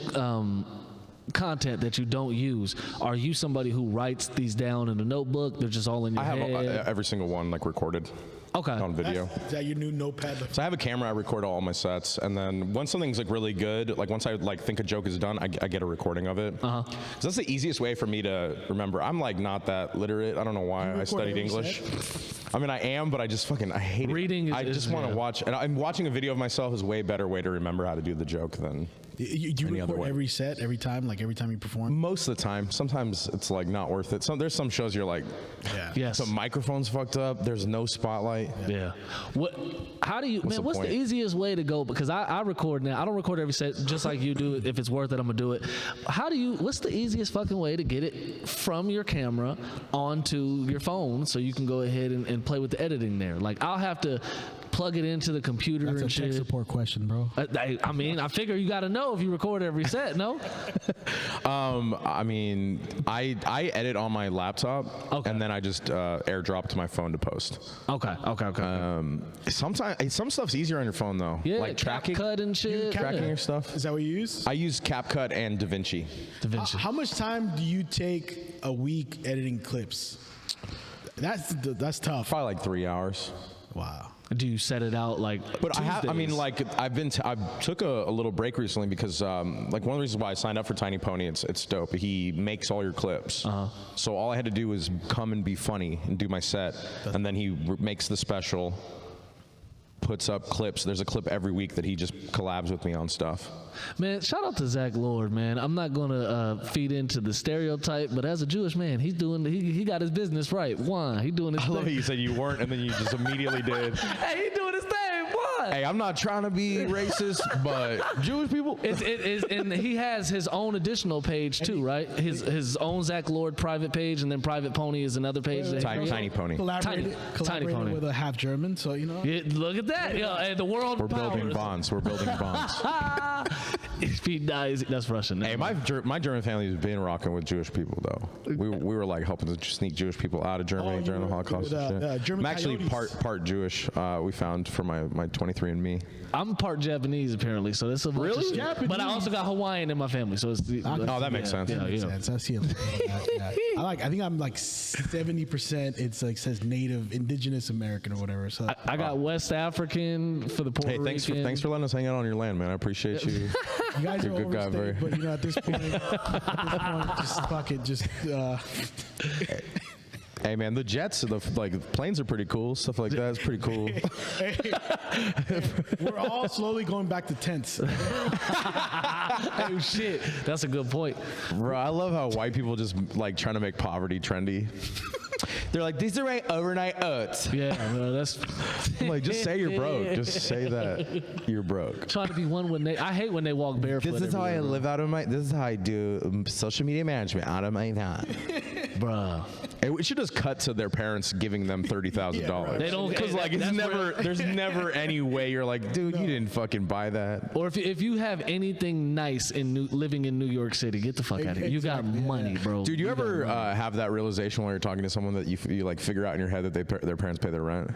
Speaker 5: content that you don't use, are you somebody who writes these down in a notebook? They're just all in your head?
Speaker 6: I have every single one like recorded.
Speaker 5: Okay.
Speaker 6: On video.
Speaker 2: Is that your new notepad?
Speaker 6: So I have a camera. I record all my sets, and then once something's like really good, like once I like think a joke is done, I get a recording of it. So that's the easiest way for me to remember. I'm like not that literate. I don't know why I studied English. I mean, I am, but I just fucking I hate
Speaker 5: Reading
Speaker 6: it. I
Speaker 5: is-
Speaker 6: just want to watch, and I'm watching a video of myself is a way better way to remember how to do the joke than.
Speaker 2: Do you
Speaker 6: Any other
Speaker 2: record
Speaker 6: way.
Speaker 2: every set, every time, like every time you perform?
Speaker 6: Most of the time. Sometimes it's like not worth it. There's some shows you're like,
Speaker 2: Yeah.
Speaker 5: Yes.
Speaker 6: the microphone's fucked up. There's no spotlight.
Speaker 5: Yeah. How do you,
Speaker 6: What's
Speaker 5: man,
Speaker 6: the
Speaker 5: what's
Speaker 6: point?
Speaker 5: the easiest way to go? Because I record now. I don't record every set just like you do. If it's worth it, I'm going to do it. What's the easiest fucking way to get it from your camera onto your phone so you can go ahead and play with the editing there? Like, I'll have to plug it into the computer
Speaker 2: That's a
Speaker 5: and
Speaker 2: tech
Speaker 5: shit.
Speaker 2: support question, bro.
Speaker 5: I mean, I figure you got to know if you record every set, no?
Speaker 6: I mean, I edit on my laptop,
Speaker 5: Okay.
Speaker 6: and then I just airdrop to my phone to post.
Speaker 5: Okay.
Speaker 6: Sometimes some stuff's easier on your phone though.
Speaker 5: Yeah,
Speaker 6: like tracking,
Speaker 5: cut and shit.
Speaker 6: tracking
Speaker 5: yeah.
Speaker 6: your stuff.
Speaker 2: Is that what you use?
Speaker 6: I use CapCut and DaVinci.
Speaker 5: DaVinci.
Speaker 2: How much time do you take a week editing clips? That's tough.
Speaker 6: Probably like 3 hours.
Speaker 2: Wow.
Speaker 5: Do you set it out like?
Speaker 6: But I mean,
Speaker 5: Tuesdays?
Speaker 6: like I took a little break recently because like one of the reasons why I signed up for Tiny Pony, it's dope. He makes all your clips. So all I had to do was come and be funny and do my set, and then he makes the special, puts up clips. There's a clip every week that he just collabs with me on stuff.
Speaker 5: Man, shout out to Zach Lord, man. I'm not gonna feed into the stereotype, but as a Jewish man, he got his business right. Why? He doing his
Speaker 6: I love
Speaker 5: thing.
Speaker 6: it. You said you weren't, and then you just immediately did.
Speaker 5: Hey, he doing his thing. Why?
Speaker 6: Hey, I'm not trying to be racist, but Jewish people.
Speaker 5: It is, and he has his own additional page too, right? His own Zach Lord private page, and then Private Pony is another page. that he created.
Speaker 6: Tiny Pony.
Speaker 2: Collaborated
Speaker 5: Pony.
Speaker 2: with a half German, so you know.
Speaker 5: Yeah, look at that. Yeah, and the world
Speaker 6: We're building
Speaker 5: powers.
Speaker 6: bonds. We're building bonds.
Speaker 5: If he dies, that's Russian.
Speaker 6: Hey, my German family has been rocking with Jewish people though. We were like helping to sneak Jewish people out of Germany
Speaker 2: Oh,
Speaker 6: during the
Speaker 2: you were
Speaker 6: Holocaust
Speaker 2: with,
Speaker 6: and shit.
Speaker 2: German
Speaker 6: I'm actually
Speaker 2: coyotes.
Speaker 6: part Jewish. We found for my 23andMe.
Speaker 5: I'm part Japanese apparently, so that's a bunch of
Speaker 2: Really?
Speaker 5: shit.
Speaker 2: Japanese?
Speaker 5: But I also got Hawaiian in my family, so it's.
Speaker 6: Oh, that makes sense.
Speaker 5: Yeah,
Speaker 2: Makes
Speaker 5: yeah.
Speaker 2: sense. I see. I think I'm like 70%. It's like says Native, Indigenous American or whatever. So
Speaker 5: I got West African for the Puerto
Speaker 6: Hey, thanks
Speaker 5: Rican.
Speaker 6: for letting us hang out on your land, man. I appreciate you.
Speaker 2: you guys
Speaker 6: You're
Speaker 2: are
Speaker 6: a good guy,
Speaker 2: overstayed, but you know at this point, just fuck it. Just
Speaker 6: Hey, man, the jets, the planes are pretty cool. Stuff like that is pretty cool.
Speaker 2: we're all slowly going back to tents.
Speaker 5: Oh shit, that's a good point.
Speaker 6: Bro, I love how white people just like trying to make poverty trendy. They're like, these are my overnight oats.
Speaker 5: Yeah, bro, that's.
Speaker 6: I'm like, just say you're broke. Just say that you're broke.
Speaker 5: Trying to be one when they. I hate when they walk barefoot.
Speaker 6: This is how I
Speaker 5: everywhere,
Speaker 6: live out of my. This is how I do social media management out of my time.
Speaker 5: bro.
Speaker 6: It should just cut to their parents giving them $30,000.
Speaker 5: They don't
Speaker 6: Because like it's
Speaker 5: that's
Speaker 6: never.
Speaker 5: where-
Speaker 6: There's never any way you're like, dude, you didn't fucking buy that.
Speaker 5: Or if you have anything nice in living in New York City, get the fuck out of here. You got
Speaker 2: Exactly, yeah.
Speaker 5: money, bro.
Speaker 6: Dude, you ever have that realization while you're talking to someone that you like figure out in your head that their parents pay their rent?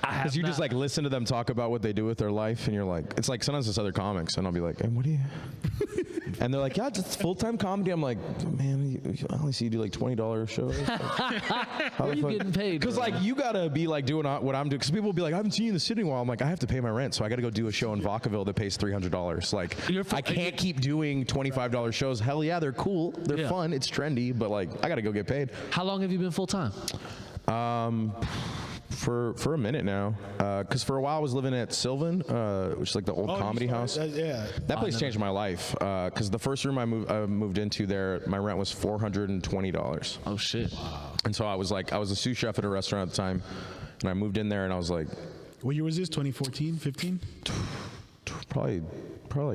Speaker 5: I have
Speaker 6: Because you just
Speaker 5: not.
Speaker 6: like listen to them talk about what they do with their life, and you're like, it's like sometimes it's other comics, and I'll be like, hey, what do you? And they're like, yeah, just full-time comedy. I'm like, man, I only see you do like $20 shows.
Speaker 5: Where you getting paid?
Speaker 6: Because
Speaker 5: bro?
Speaker 6: like you gotta be like doing what I'm doing. Because people will be like, I haven't seen you in the city in a while. I'm like, I have to pay my rent, so I gotta go do a show in Vacaville that pays $300. Like, I can't keep doing $25 shows. Hell yeah, they're cool, they're
Speaker 5: Yeah.
Speaker 6: fun, it's trendy, but like I gotta go get paid.
Speaker 5: How long have you been full time?
Speaker 6: For a minute now, because for a while I was living at Sylvan, which is like the old comedy house.
Speaker 2: Yeah.
Speaker 6: That place changed my life. Because the first room I moved into there, my rent was $420.
Speaker 5: Oh shit.
Speaker 6: And so I was a sous chef at a restaurant at the time, and I moved in there, and I was like,
Speaker 2: What year was this? 2014, 15?
Speaker 6: probably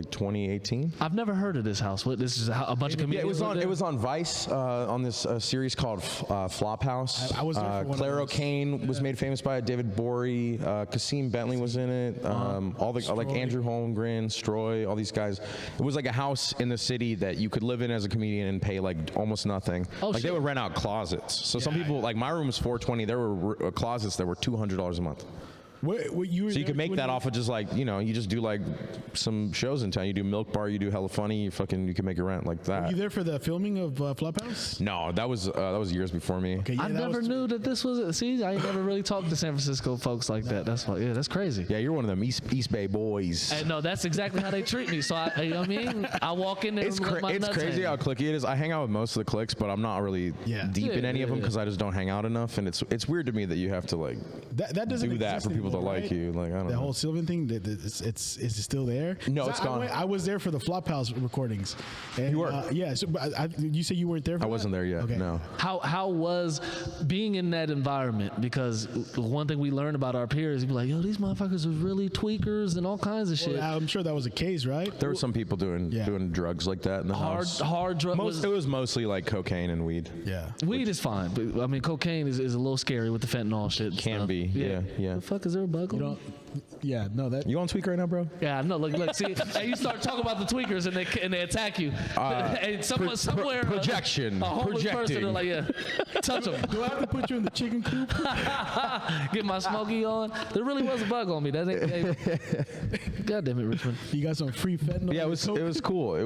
Speaker 6: like 2018.
Speaker 5: I've never heard of this house. What? This is a bunch of
Speaker 6: Yeah,
Speaker 5: comedians.
Speaker 6: it was on Vice on this series called Flophouse.
Speaker 2: I was there for one of
Speaker 6: Claire
Speaker 2: those.
Speaker 6: O'Kane was made famous by it. David Bory, Kasim Bentley was in it. All the like Andrew Holmgren, Stroy, all these guys. It was like a house in the city that you could live in as a comedian and pay like almost nothing.
Speaker 5: Oh,
Speaker 6: like they
Speaker 5: shit.
Speaker 6: would rent out closets. So some people like my room was $420. There were closets that were $200 a month.
Speaker 2: What you were
Speaker 6: So you can make that off of just like, you know, you just do like some shows in town. You do Milk Bar, you do Hella Funny, you can make your rent like that.
Speaker 2: Were you there for the filming of Flophouse?
Speaker 6: No, that was years before me.
Speaker 2: Okay, yeah,
Speaker 5: I never knew that this was. See, I never really talked to San Francisco folks like that. That's why. Yeah, that's crazy.
Speaker 6: Yeah, you're one of them East Bay boys.
Speaker 5: And no, that's exactly how they treat me. So I mean, I walk in there.
Speaker 6: It's
Speaker 5: and let my
Speaker 6: it's
Speaker 5: nuts
Speaker 6: crazy
Speaker 5: hang.
Speaker 6: how cliquey it is. I hang out with most of the cliques, but I'm not really deep in any of them because I just don't hang out enough. And it's weird to me that you have to like
Speaker 2: that doesn't
Speaker 6: do that
Speaker 2: exist
Speaker 6: for people to
Speaker 2: anymore,
Speaker 6: like
Speaker 2: right?
Speaker 6: you. Like I don't
Speaker 2: The
Speaker 6: know.
Speaker 2: whole Sylvan thing, is it still there?
Speaker 6: No, it's gone.
Speaker 2: I was there for the Flophouse recordings. And,
Speaker 6: You were?
Speaker 2: Yeah. So, but you say you weren't there for
Speaker 6: I wasn't there yet.
Speaker 2: Okay.
Speaker 6: No.
Speaker 5: How was being in that environment? Because one thing we learned about our peers, you'd be like, yo, these motherfuckers are really tweakers and all kinds of shit.
Speaker 2: Well, I'm sure that was the case, right?
Speaker 6: There were some people doing drugs like that in the house.
Speaker 5: Hard drugs.
Speaker 6: It was mostly like cocaine and weed.
Speaker 2: Yeah.
Speaker 5: Weed is fine, but I mean, cocaine is a little scary with the fentanyl shit. and
Speaker 6: Can
Speaker 5: stuff.
Speaker 6: be, yeah.
Speaker 5: The fuck is there a bug? on me?
Speaker 2: Yeah. No, that.
Speaker 6: You on tweak right now, bro?
Speaker 5: Yeah, no. Look. See, and you start talking about the tweakers, and they attack you. And somewhere
Speaker 6: projection.
Speaker 5: a homeless person,
Speaker 6: Projecting.
Speaker 5: they're like, yeah, touch them.
Speaker 2: Do I have to put you in the chicken coop?
Speaker 5: Get my smoky on. There really was a bug on me. That ain't. God damn it, Richmond.
Speaker 2: You got some free fentanyl?
Speaker 6: Yeah, it was cool. It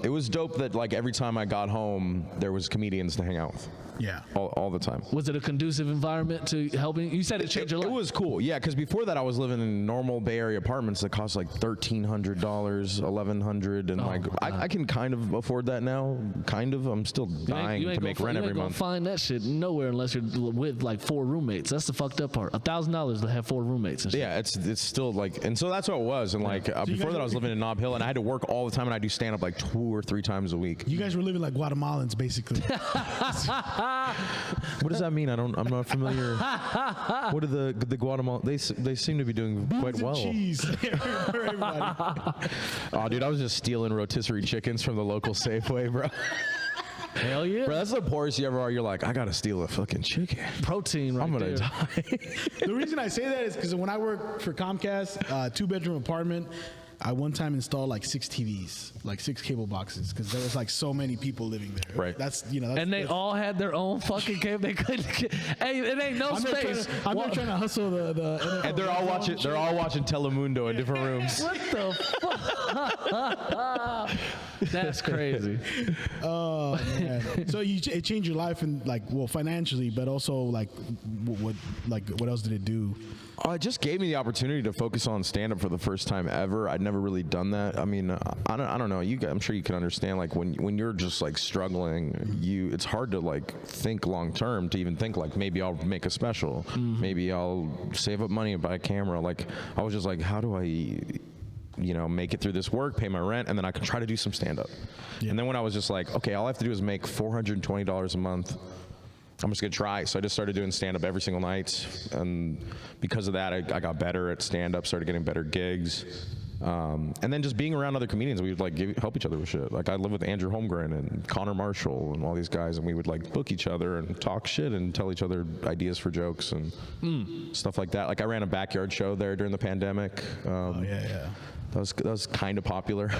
Speaker 6: was dope that like every time I got home, there was comedians to hang out with.
Speaker 2: Yeah.
Speaker 6: All the time.
Speaker 5: Was it a conducive environment to helping? You said it changed your life.
Speaker 6: It was cool, yeah. Because before that, I was living in normal Bay Area apartments that cost like $1,300, $1,100, and like I can kind of afford that now. Kind of. I'm still dying to make rent every
Speaker 5: You ain't
Speaker 6: month.
Speaker 5: gonna find that shit nowhere unless you're with like 4 roommates. That's the fucked up part. $1,000 to have 4 roommates. And shit.
Speaker 6: Yeah, it's still like, and so that's what it was. And like before that, I was living in Nob Hill, and I had to work all the time, and I do stand up like 2 or 3 times a week.
Speaker 2: You guys were living like Guatemalans, basically.
Speaker 6: What does that mean? I'm not familiar. What are the Guatemala? They seem to be doing quite well.
Speaker 2: Cheese for everybody.
Speaker 6: Oh, dude, I was just stealing rotisserie chickens from the local Safeway, bro.
Speaker 5: Hell yeah.
Speaker 6: Bro, that's the poorest you ever are. You're like, I gotta steal a fucking chicken.
Speaker 5: Protein right
Speaker 6: I'm gonna
Speaker 5: there.
Speaker 6: die.
Speaker 2: The reason I say that is because when I worked for Comcast, 2-bedroom apartment, I one time installed like 6 TVs, like 6 cable boxes, because there was like so many people living there.
Speaker 6: Right.
Speaker 2: That's
Speaker 5: And they all had their own fucking cable. They couldn't. Hey, it ain't no space.
Speaker 2: I'm not trying to hustle the NFL.
Speaker 6: And they're all watching Telemundo in different rooms.
Speaker 5: What the fuck? That's crazy.
Speaker 2: Oh man. So it changed your life and like financially, but also like what else did it do?
Speaker 6: It just gave me the opportunity to focus on stand-up for the first time ever. I'd never really done that. I mean, I don't know. I'm sure you can understand. Like when you're just like struggling, it's hard to like think long term to even think like maybe I'll make a special, maybe I'll save up money and buy a camera. Like I was just like, how do I, make it through this work, pay my rent, and then I can try to do some stand-up. Yeah. And then when I was just like, okay, all I have to do is make $420 a month. I'm just gonna try. So I just started doing stand-up every single night, and because of that, I got better at stand-up, started getting better gigs, and then just being around other comedians, we would like help each other with shit. Like I lived with Andrew Holmgren and Connor Marshall and all these guys, and we would like book each other and talk shit and tell each other ideas for jokes and stuff like that. Like I ran a backyard show there during the pandemic.
Speaker 2: Yeah.
Speaker 6: That was kind of popular,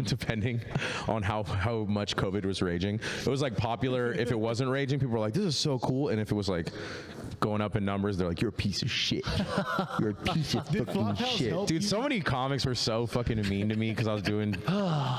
Speaker 6: depending on how much COVID was raging. It was like popular if it wasn't raging. People were like, "This is so cool," and if it was like going up in numbers, they're like, "You're a piece of shit. You're a piece of fucking shit." Dude, so many comics were so fucking mean to me because I was doing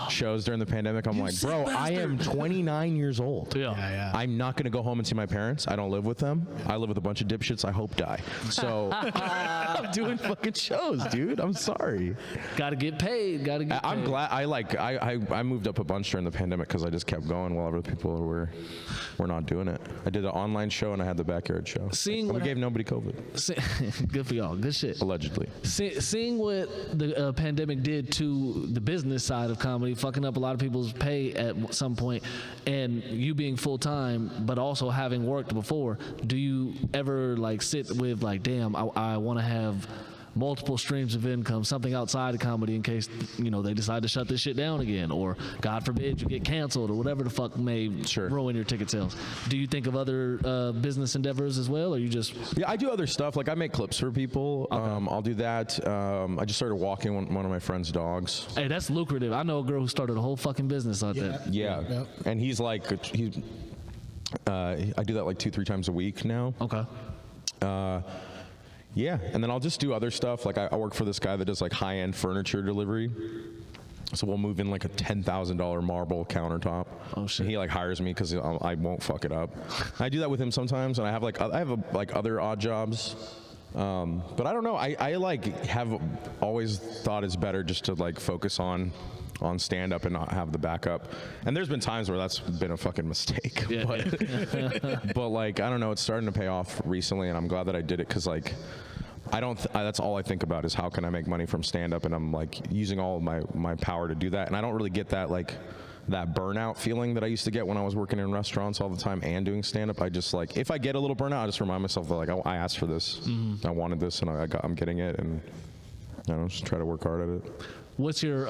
Speaker 6: shows during the pandemic. I'm like, bro, I am 29 years old.
Speaker 5: Yeah.
Speaker 6: I'm not gonna go home and see my parents. I don't live with them. I live with a bunch of dipshits I hope die. So I'm doing fucking shows, dude. I'm sorry.
Speaker 5: Gotta get paid.
Speaker 6: I'm glad. I moved up a bunch during the pandemic because I just kept going while other people were not doing it. I did an online show and I had the backyard show. We gave nobody COVID.
Speaker 5: Good for y'all. Good shit.
Speaker 6: Allegedly.
Speaker 5: Seeing what the pandemic did to the business side of comedy, fucking up a lot of people's pay at some point, and you being full time, but also having worked before, do you ever like sit with like, damn, I want to have multiple streams of income, something outside of comedy in case they decide to shut this shit down again, or God forbid you get canceled, or whatever the fuck may ruin your ticket sales? Do you think of other business endeavors as well, or you just?
Speaker 6: Yeah, I do other stuff. Like I make clips for people. Okay. I'll do that. I just started walking one of my friend's dogs.
Speaker 5: Hey, that's lucrative. I know a girl who started a whole fucking business out there.
Speaker 6: Yeah. And he's like, I do that like 2-3 times a week now.
Speaker 5: Okay.
Speaker 6: Yeah, and then I'll just do other stuff. Like I work for this guy that does like high-end furniture delivery. So we'll move in like a $10,000 marble countertop.
Speaker 5: Oh shit!
Speaker 6: And he like hires me because I won't fuck it up. I do that with him sometimes, and I have like other odd jobs. But I don't know. I like have always thought it's better just to like focus on stand-up and not have the backup. And there's been times where that's been a fucking mistake. Yeah. But like I don't know. It's starting to pay off recently, and I'm glad that I did it because like. That's all I think about is how can I make money from stand-up, and I'm like using all of my power to do that, and I don't really get that like that burnout feeling that I used to get when I was working in restaurants all the time and doing stand-up. I just like if I get a little burnout, I just remind myself that like I asked for this, I wanted this, and I'm getting it, and I don't know, just try to work hard at it.
Speaker 5: What's your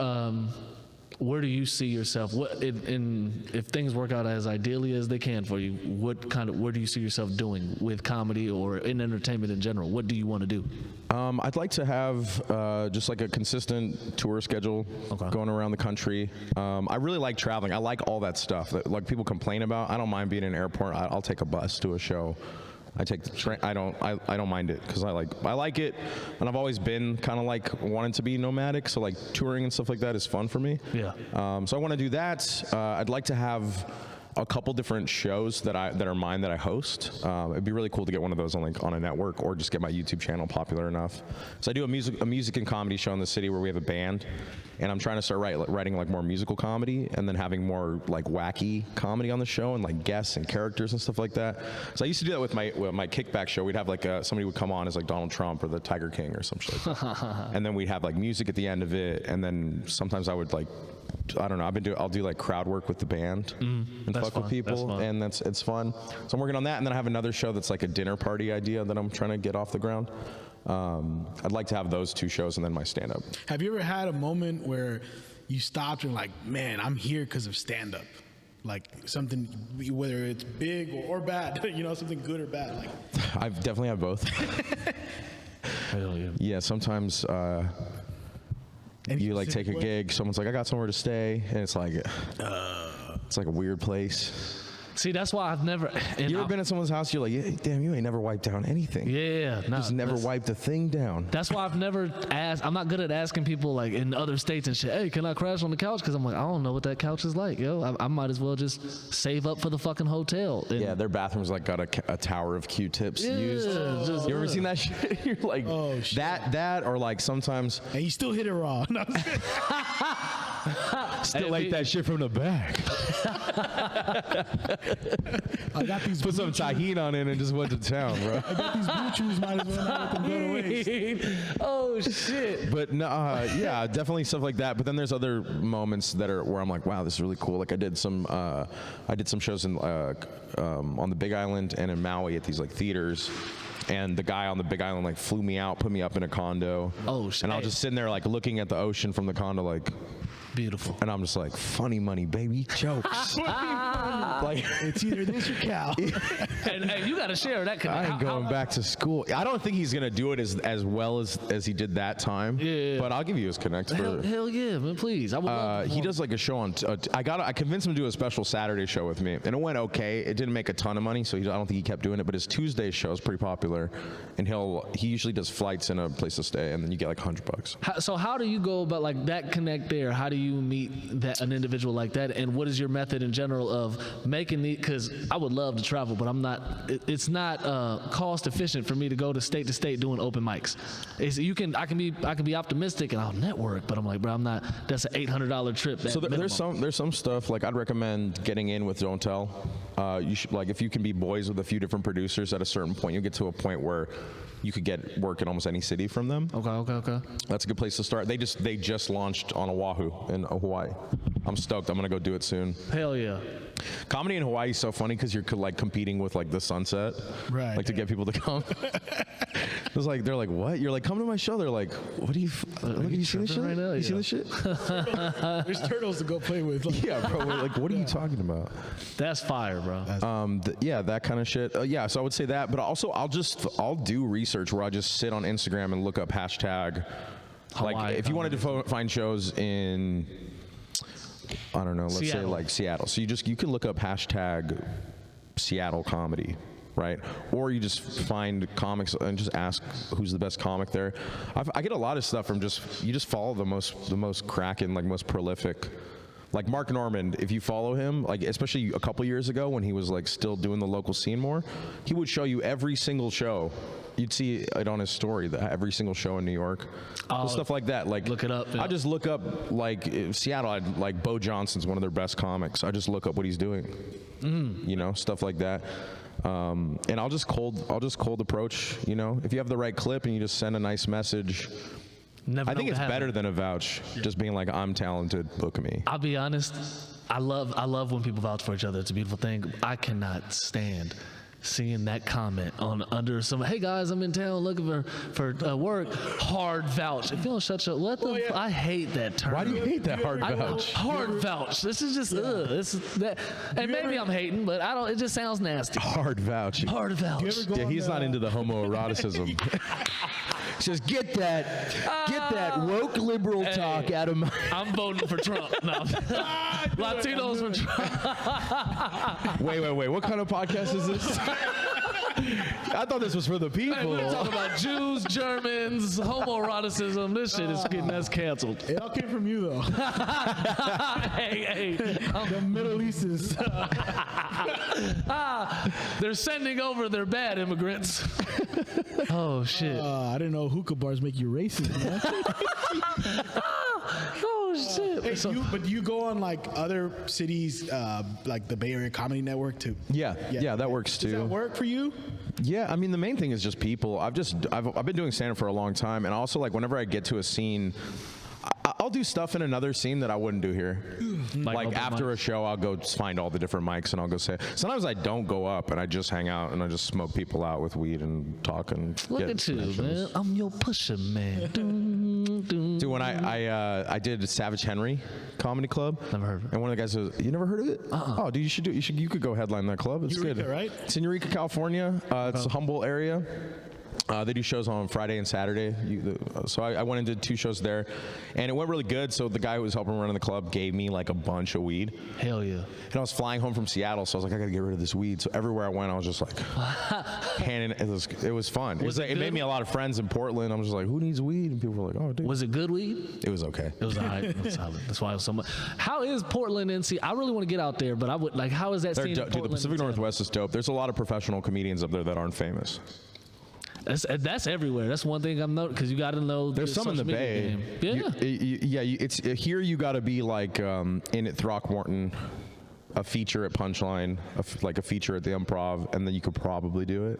Speaker 5: where do you see yourself? What if things work out as ideally as they can for you? Where do you see yourself doing with comedy or in entertainment in general? What do you want to do?
Speaker 6: I'd like to have just like a consistent tour schedule going around the country. I really like traveling. I like all that stuff that like people complain about. I don't mind being in an airport. I'll take a bus to a show. I take the train. I don't mind it because I like it, and I've always been kind of like wanting to be nomadic. So like touring and stuff like that is fun for me.
Speaker 5: Yeah.
Speaker 6: So I want to do that. I'd like to have a couple different shows that are mine that I host. It'd be really cool to get one of those on a network or just get my YouTube channel popular enough. So I do a music and comedy show in the city where we have a band, and I'm trying to start writing like more musical comedy and then having more like wacky comedy on the show and like guests and characters and stuff like that. So I used to do that with my kickback show. We'd have like somebody would come on as like Donald Trump or the Tiger King or something like that. And then we'd have like music at the end of it, and then sometimes I would like I don't know. I'll do like crowd work with the band and fuck with people, and it's fun. So I'm working on that, and then I have another show that's like a dinner party idea that I'm trying to get off the ground. I'd like to have those two shows and then my stand-up.
Speaker 2: Have you ever had a moment where you stopped and like, man, I'm here because of stand-up? Like something, whether it's big or bad, you know, something good or bad. Like
Speaker 6: I've definitely had both.
Speaker 5: Hell yeah.
Speaker 6: Yeah, sometimes. You like take a gig, someone's like, I got somewhere to stay, and it's like a weird place.
Speaker 5: See, that's why I've never.
Speaker 6: You ever been at someone's house? You're like, yeah, damn, you ain't never wiped down anything.
Speaker 5: Yeah, no,
Speaker 6: just never wiped a thing down.
Speaker 5: That's why I've never asked. I'm not good at asking people like in other states and shit. Hey, can I crash on the couch? Because I'm like, I don't know what that couch is like, yo. I might as well just save up for the fucking hotel. And
Speaker 6: yeah, their bathroom's like got a tower of Q-tips used. You ever seen that shit? You're like, oh shit. That or like sometimes.
Speaker 2: And you still hit it raw.
Speaker 6: Still like that shit from the back.
Speaker 2: I got these.
Speaker 6: Put some tahini on it and just went to town, bro.
Speaker 2: I got these blue chews. Might as well not let them go to waste.
Speaker 5: Oh shit!
Speaker 6: But no, yeah, definitely stuff like that. But then there's other moments that are where I'm like, wow, this is really cool. Like I did some shows in on the Big Island and in Maui at these like theaters. And the guy on the Big Island like flew me out, put me up in a condo.
Speaker 5: Oh shit!
Speaker 6: And I was just sitting there like looking at the ocean from the condo, like.
Speaker 5: Beautiful.
Speaker 6: And I'm just like, funny money, baby. Jokes. Like,
Speaker 2: it's either this or Cal.
Speaker 5: And hey, you got to share that.
Speaker 6: I ain't going back to school. I don't think he's going to do it as well as he did that time. Yeah. But I'll give you his connect.
Speaker 5: Hell yeah, man, please. I would
Speaker 6: he does like a show on, I convinced him to do a special Saturday show with me. And it went okay. It didn't make a ton of money, so I don't think he kept doing it. But his Tuesday show is pretty popular. And he usually does flights and a place to stay. And then you get like $100.
Speaker 5: So how do you go about like that connect there? How do you meet an individual like that, and what is your method in general of making the? Because I would love to travel, but I'm not. It's not cost efficient for me to go to state doing open mics. I can be optimistic and I'll network, but I'm like, bro, I'm not. That's an $800 trip.
Speaker 6: So there's some stuff like I'd recommend getting in with Don't Tell. You should like if you can be boys with a few different producers at a certain point, you get to a point where you could get work in almost any city from them.
Speaker 5: Okay.
Speaker 6: That's a good place to start. They just launched on Oahu in Hawaii. I'm stoked. I'm gonna go do it soon.
Speaker 5: Hell yeah.
Speaker 6: Comedy in Hawaii is so funny because you're like competing with like the Sunset,
Speaker 2: right?
Speaker 6: Like to get people to come. It's like they're like, what? You're like, come to my show. They're like, what do you? Look, have you seen this shit? Right now? You seen this shit?
Speaker 2: There's turtles to go play with. Like,
Speaker 6: yeah, bro. Like, what are you talking about?
Speaker 5: That's fire, bro.
Speaker 6: Yeah, that kind of shit. Yeah, so I would say that, but also I'll do research where I just sit on Instagram and look up hashtag. Hawaii, like if you wanted to find shows in, I don't know, let's say like Seattle. So you can look up hashtag Seattle comedy. right? Or you just find comics and just ask who's the best comic there. I get a lot of stuff from you just follow the most cracking, like most prolific. Like Mark Normand, if you follow him, like especially a couple years ago when he was like still doing the local scene more, he would show you every single show. You'd see it on his story, every single show in New York, stuff like that. Like
Speaker 5: look it up. Yeah.
Speaker 6: I just look up like Seattle. Like Bo Johnson's one of their best comics. I just look up what he's doing, you know, stuff like that. And I'll just cold approach. You know, if you have the right clip and you just send a nice message. I think it's better than a vouch. Just being like, I'm talented, book me.
Speaker 5: I'll be honest. I love when people vouch for each other. It's a beautiful thing. I cannot stand seeing that comment under some, hey guys, I'm in town looking for work, hard vouch. If you don't shut your, I hate that term.
Speaker 6: Why do you hate that hard vouch?
Speaker 5: Hard vouch. This is just, this is that. And maybe I'm hating, but I don't, it just sounds nasty.
Speaker 6: Hard vouch.
Speaker 5: Hard vouch.
Speaker 6: Yeah, he's not into the homoeroticism. Just get that woke liberal talk out of my.
Speaker 5: I'm voting for Trump. No. Latinos for Trump.
Speaker 6: Wait. What kind of podcast is this? I thought this was for the people.
Speaker 5: Hey, we're talking about Jews, Germans, homoeroticism. This shit is getting us canceled.
Speaker 2: It all came from you, though.
Speaker 5: hey.
Speaker 2: The Middle East is.
Speaker 5: They're sending over their bad immigrants. Oh, shit.
Speaker 2: I didn't know hookah bars make you racist, man.
Speaker 5: Oh, shit.
Speaker 2: Hey, but you go on like other cities, like the Bay Area Comedy Network too.
Speaker 6: Yeah, that works too.
Speaker 2: Does that work for you?
Speaker 6: Yeah, I mean the main thing is just people. I've been doing stand-up for a long time, and also like whenever I get to a scene, I'll do stuff in another scene that I wouldn't do here. Like after a show, I'll go find all the different mics and I'll go say. Sometimes I don't go up and I just hang out and I just smoke people out with weed and talk and
Speaker 5: look at you, man. I'm your pusher, man.
Speaker 6: Dude, when I did Savage Henry Comedy Club.
Speaker 5: Never heard of it.
Speaker 6: And one of the guys says, "You never heard of it? Oh, dude, you should do it. You could go headline that club. It's
Speaker 2: Eureka,
Speaker 6: good,
Speaker 2: right?
Speaker 6: It's in Eureka, California. It's a humble area. They do shows on Friday and Saturday. So I went and did 2 shows there, and it went really good. So the guy who was helping run the club gave me like a bunch of weed.
Speaker 5: Hell yeah.
Speaker 6: And I was flying home from Seattle, so I was like, I gotta get rid of this weed. So everywhere I went, I was just like, handing it was fun. It made me a lot of friends in Portland. I was just like, who needs weed? And people were like, oh, dude.
Speaker 5: Was it good weed?
Speaker 6: It was okay.
Speaker 5: It was all right. It was solid. That's why it was so much. How is Portland, NC? I really want to get out there, but I would like. How is that scene in Portland?
Speaker 6: Dude, the Pacific Northwest is dope. There's a lot of professional comedians up there that aren't famous.
Speaker 5: That's everywhere. That's one thing I'm noticing because you got to know.
Speaker 6: There's some in the Bay.
Speaker 5: Yeah.
Speaker 6: It's here. You got to be like in at Throckmorton, a feature at Punchline, like a feature at the Improv, and then you could probably do it.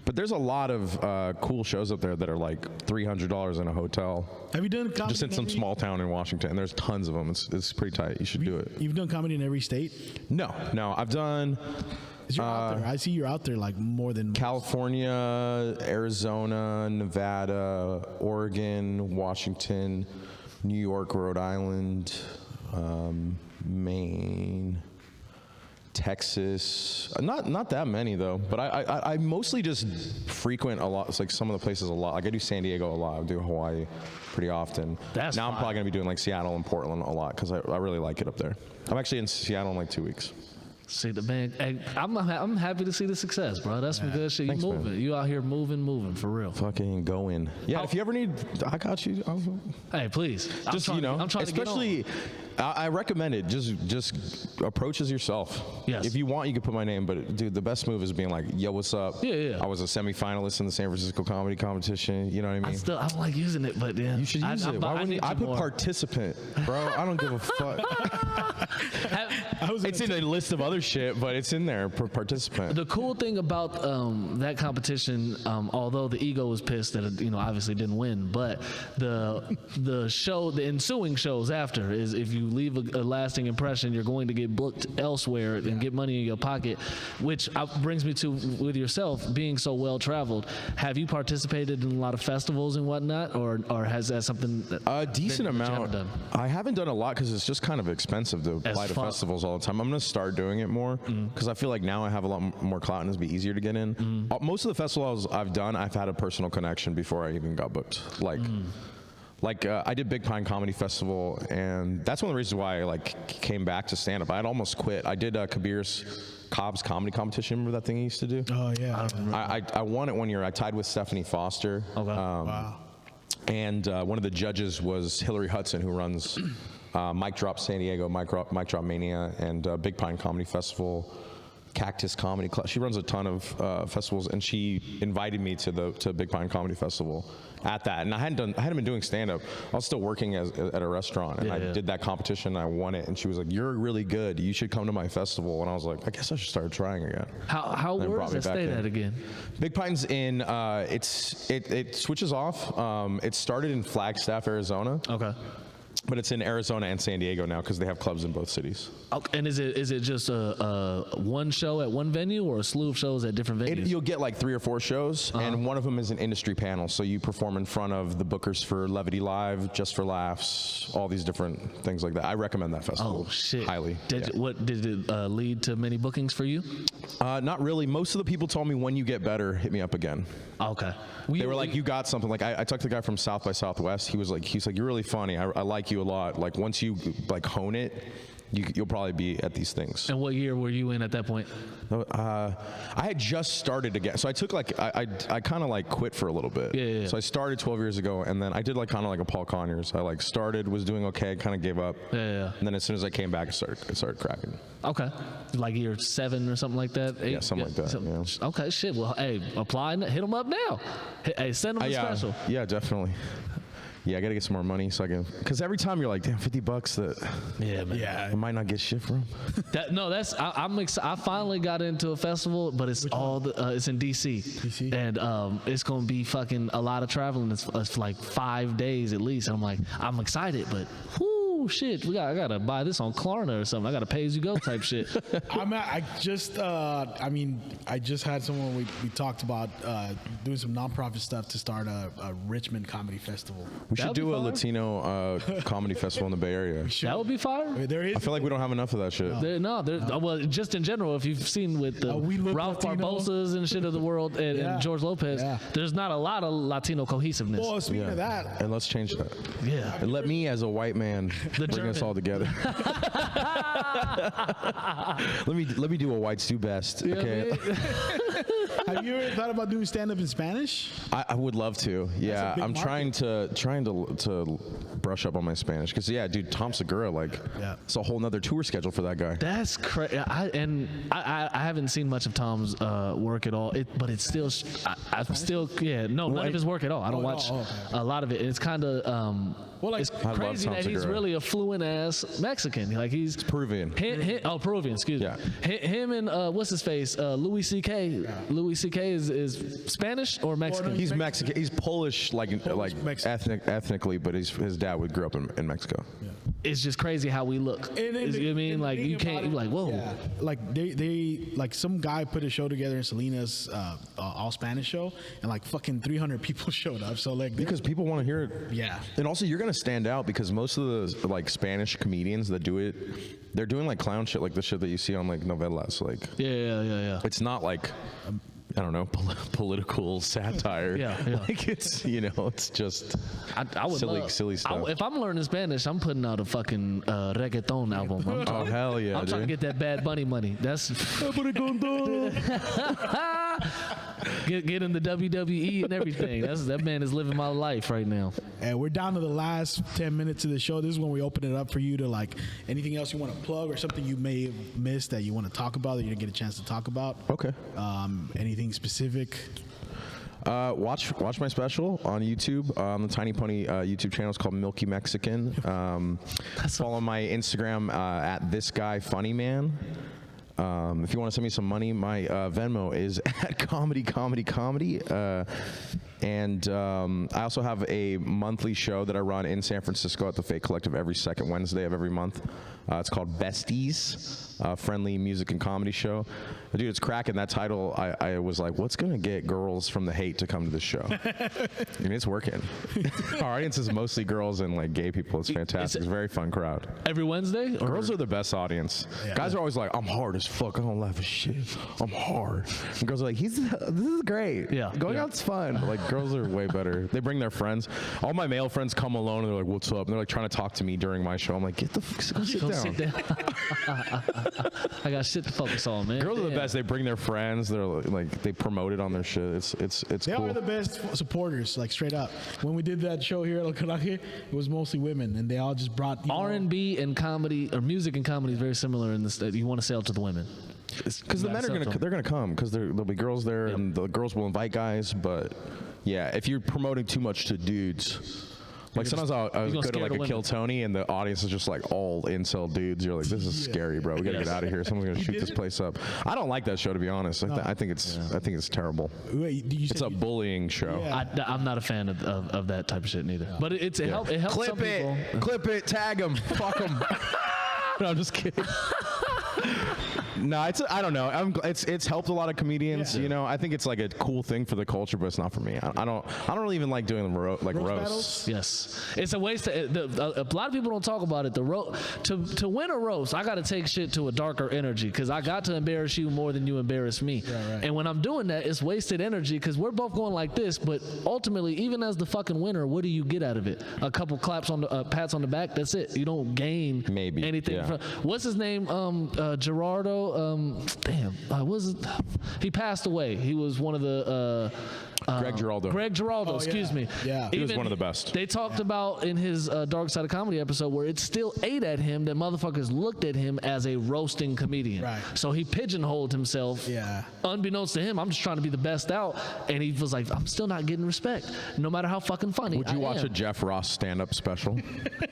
Speaker 6: But there's a lot of cool shows up there that are like $300 in a hotel.
Speaker 2: Have you done comedy?
Speaker 6: Just in some small town in Washington, and there's tons of them. It's pretty tight. You should do it.
Speaker 2: You've done comedy in every state?
Speaker 6: No. I've done.
Speaker 2: You're out there. I see you're out there like more than
Speaker 6: California, Arizona, Nevada, Oregon, Washington, New York, Rhode Island, Maine, Texas. Not that many though, but I mostly just frequent a lot. It's like some of the places a lot. Like I do San Diego a lot. I do Hawaii pretty often. Now I'm probably gonna be doing like Seattle and Portland a lot because I really like it up there. I'm actually in Seattle in like 2 weeks.
Speaker 5: See the man. Hey, I'm happy to see the success, bro. That's some good shit. You moving. Man. You out here moving for real.
Speaker 6: Fucking going. Yeah. If you ever need, I got you.
Speaker 5: Hey, please.
Speaker 6: Just I'm trying especially. To get on. I recommend it. Just approach as yourself.
Speaker 5: Yes.
Speaker 6: If you want, you can put my name. But dude, the best move is being like, "Yo, what's up?"
Speaker 5: Yeah.
Speaker 6: I was a semifinalist in the San Francisco comedy competition. You know what I mean?
Speaker 5: I don't like using it, but yeah.
Speaker 6: You should use it. Why wouldn't you? I put participant, bro. I don't give a fuck. It's in a list of other shit, but it's in there for participant.
Speaker 5: The cool thing about that competition, although the ego was pissed that it, obviously didn't win, but the ensuing shows after is if you leave a lasting impression, you're going to get booked elsewhere and get money in your pocket, which brings me to with yourself being so well traveled. Have you participated in a lot of festivals and whatnot, or has that something?
Speaker 6: A decent amount. I haven't done a lot because it's just kind of expensive to apply to festivals all the time. I'm gonna start doing it more because I feel like now I have a lot more clout and it's be easier to get most of the festivals I've done, I've had a personal connection before I even got booked. like I did Big Pine Comedy Festival, and that's one of the reasons why I like came back to stand up. I had almost quit. I did Cobb's comedy competition. Remember that thing he used to do?
Speaker 2: Oh yeah.
Speaker 6: I won it one year. I tied with Stephanie Foster.
Speaker 5: Okay.
Speaker 2: Wow.
Speaker 6: And one of the judges was Hillary Hudson, who runs Mic Drop San Diego, Mic Drop Mania, and Big Pine Comedy Festival, Cactus Comedy Club. She runs a ton of festivals, and she invited me to Big Pine Comedy Festival at that. And I hadn't been doing stand-up. I was still working at a restaurant, and I did that competition, and I won it. And she was like, "You're really good. You should come to my festival." And I was like, "I guess I should start trying again."
Speaker 5: How where does it stay at again?
Speaker 6: Big Pine's in. It switches off. It started in Flagstaff, Arizona.
Speaker 5: Okay.
Speaker 6: But it's in Arizona and San Diego now because they have clubs in both cities.
Speaker 5: Okay. And is it just a one show at one venue or a slew of shows at different venues?
Speaker 6: You'll get like 3 or 4 shows, and one of them is an industry panel. So you perform in front of the bookers for Levity Live, Just for Laughs, all these different things like that. I recommend that festival.
Speaker 5: Oh shit!
Speaker 6: Highly.
Speaker 5: Did it lead to many bookings for you?
Speaker 6: Not really. Most of the people told me, when you get better, hit me up again.
Speaker 5: Okay.
Speaker 6: They were like, you got something. Like I talked to the guy from South by Southwest. He's like, you're really funny. I like you a lot. Like once you like hone it, you'll probably be at these things.
Speaker 5: And what year were you in at that point?
Speaker 6: I had just started again. So I took like, I kind of like quit for a little bit.
Speaker 5: Yeah.
Speaker 6: So I started 12 years ago, and then I did like kind of like a Paul Conyers. I like started, was doing okay, kind of gave up.
Speaker 5: Yeah.
Speaker 6: And then as soon as I came back, it started cracking.
Speaker 5: Okay. Like year 7 or something like that? 8?
Speaker 6: Yeah, something like that. Yeah.
Speaker 5: Okay, shit. Well, hey, apply, hit them up now. Hey, send them a special.
Speaker 6: Yeah, definitely. Yeah, I gotta get some more money so I can, because every time you're like, damn, $50 that.
Speaker 5: Yeah, man.
Speaker 2: Yeah.
Speaker 6: I might not get shit from.
Speaker 5: I'm excited. I finally got into a festival, but it's it's in DC. And it's gonna be fucking a lot of traveling. It's like 5 days at least. And I'm like, I'm excited, but whoo, shit, I gotta buy this on Klarna or something. I gotta pay as you go type shit.
Speaker 2: I just had someone we talked about doing some nonprofit stuff to start a Richmond comedy festival.
Speaker 6: We should do a Latino comedy festival in the Bay Area.
Speaker 5: That would be fire.
Speaker 2: There is.
Speaker 6: I feel like we don't have enough of that shit.
Speaker 5: Well, just in general, if you've seen with the Ralph
Speaker 2: Latino.
Speaker 5: Barbosas and shit of the world and George Lopez, there's not a lot of Latino cohesiveness.
Speaker 2: Well, speaking of that,
Speaker 6: And let's change that.
Speaker 5: Yeah.
Speaker 6: And let me, as a white man, bring us all together. let me do a whites do best. Okay.
Speaker 2: have you ever thought about doing stand up in Spanish?
Speaker 6: I would love to. Yeah,
Speaker 2: big
Speaker 6: I'm trying to brush up on my Spanish because dude, Tom Segura, like, it's a whole nother tour schedule for that guy.
Speaker 5: That's crazy. I haven't seen much of Tom's work at all. But it's still, none of his work at all. I don't watch a lot of it. It's kind of it's crazy that he's really a fluent ass Mexican. Like he's
Speaker 6: Peruvian.
Speaker 5: Peruvian. Excuse me. Him and what's his face, Louis C.K. Louis C.K. is Spanish or Mexican?
Speaker 6: He's Mexican. He's Polish, ethnically, but his dad grew up in Mexico. Yeah.
Speaker 5: It's just crazy how we look. You know what I mean? Like you can't. You're like, whoa.
Speaker 2: Yeah. Like they like some guy put a show together in Salinas, all Spanish show, and like fucking 300 people showed up. So like
Speaker 6: because people want to hear it.
Speaker 2: Yeah.
Speaker 6: And also you're gonna stand out because most of the like Spanish comedians that do it, they're doing like clown shit, like the shit that you see on like novelas. Like
Speaker 5: yeah.
Speaker 6: It's not like. I don't know, political satire.
Speaker 5: Yeah.
Speaker 6: Like it's, it's just
Speaker 5: I would
Speaker 6: silly stuff.
Speaker 5: If I'm learning Spanish, I'm putting out a fucking reggaeton album.
Speaker 6: Oh, hell yeah,
Speaker 5: I'm trying to get that Bad Bunny money. That's get in the WWE and everything. That man is living my life right now.
Speaker 2: And we're down to the last 10 minutes of the show. This is when we open it up for you to like anything else you want to plug or something you may have missed that you want to talk about that you didn't get a chance to talk about.
Speaker 6: Okay.
Speaker 2: Anything specific?
Speaker 6: Watch my special on YouTube on the Tiny Pony YouTube channel. It's called Milky Mexican. Follow my Instagram at this guy funny man. If you want to send me some money, my Venmo is at comedy. And I also have a monthly show that I run in San Francisco at the Fake Collective every second Wednesday of every month. It's called Besties, friendly music and comedy show. Dude, it's cracking. That title, I was like, what's going to get girls from the hate to come to this show? And it's working. Our audience is mostly girls and like gay people. It's fantastic. It's a very fun crowd.
Speaker 5: Every Wednesday?
Speaker 6: Girls are the best audience. Yeah. Guys are always like, I'm hard as fuck. I don't laugh at shit. I'm hard. And girls are like, this is great.
Speaker 5: Yeah.
Speaker 6: Going out's fun. But like Girls are way better. They bring their friends. All my male friends come alone and they're like, "What's up?" And they're like trying to talk to me during my show. I'm like, "Get the fuck, sit down."
Speaker 5: I got shit to focus on, man.
Speaker 6: Girls are the best. They bring their friends. They're like they promote it on their shit. It's
Speaker 2: They
Speaker 6: cool.
Speaker 2: are the best supporters, like straight up. When we did that show here at El Karaje, it was mostly women, and they all just brought
Speaker 5: R&B and comedy, or music and comedy, is very similar in this. You want to sell to the women.
Speaker 6: Because the men are they're gonna come because there'll be girls there and the girls will invite guys. But yeah, if you're promoting too much to dudes. Like sometimes I was go to like a Kill Tony and the audience is just like all incel dudes. You're like, this is scary, bro. We gotta get out of here. Someone's gonna shoot this place up. I don't like that show, to be honest. I think it's terrible.
Speaker 2: Wait,
Speaker 6: it's a bullying show.
Speaker 2: Yeah.
Speaker 5: I'm not a fan of that type of shit neither. But it helps.
Speaker 6: Clip
Speaker 5: some people.
Speaker 6: Clip it. Tag them. Fuck them. No, I'm just kidding. No, I don't know. It's helped a lot of comedians. You know, I think it's like a cool thing for the culture, but it's not for me. I don't really even like doing roasts.
Speaker 5: Yes, it's a waste. A lot of people don't talk about it. To win a roast, I got to take shit to a darker energy because I got to embarrass you more than you embarrass me.
Speaker 2: Right.
Speaker 5: And when I'm doing that, it's wasted energy because we're both going like this. But ultimately, even as the fucking winner, what do you get out of it? A couple claps on the pats on the back. That's it. You don't gain anything.
Speaker 6: Yeah.
Speaker 5: What's his name? Gerardo. What was it? He passed away. He was one of the
Speaker 6: Greg Giraldo.
Speaker 5: Excuse me.
Speaker 2: Yeah.
Speaker 6: He was one of the best.
Speaker 5: They talked about in his Dark Side of Comedy episode where it still ate at him that motherfuckers looked at him as a roasting comedian.
Speaker 2: Right.
Speaker 5: So he pigeonholed himself.
Speaker 2: Yeah.
Speaker 5: Unbeknownst to him, I'm just trying to be the best out, and he was like, I'm still not getting respect, no matter how fucking funny.
Speaker 6: Would you watch a Jeff Ross stand-up special?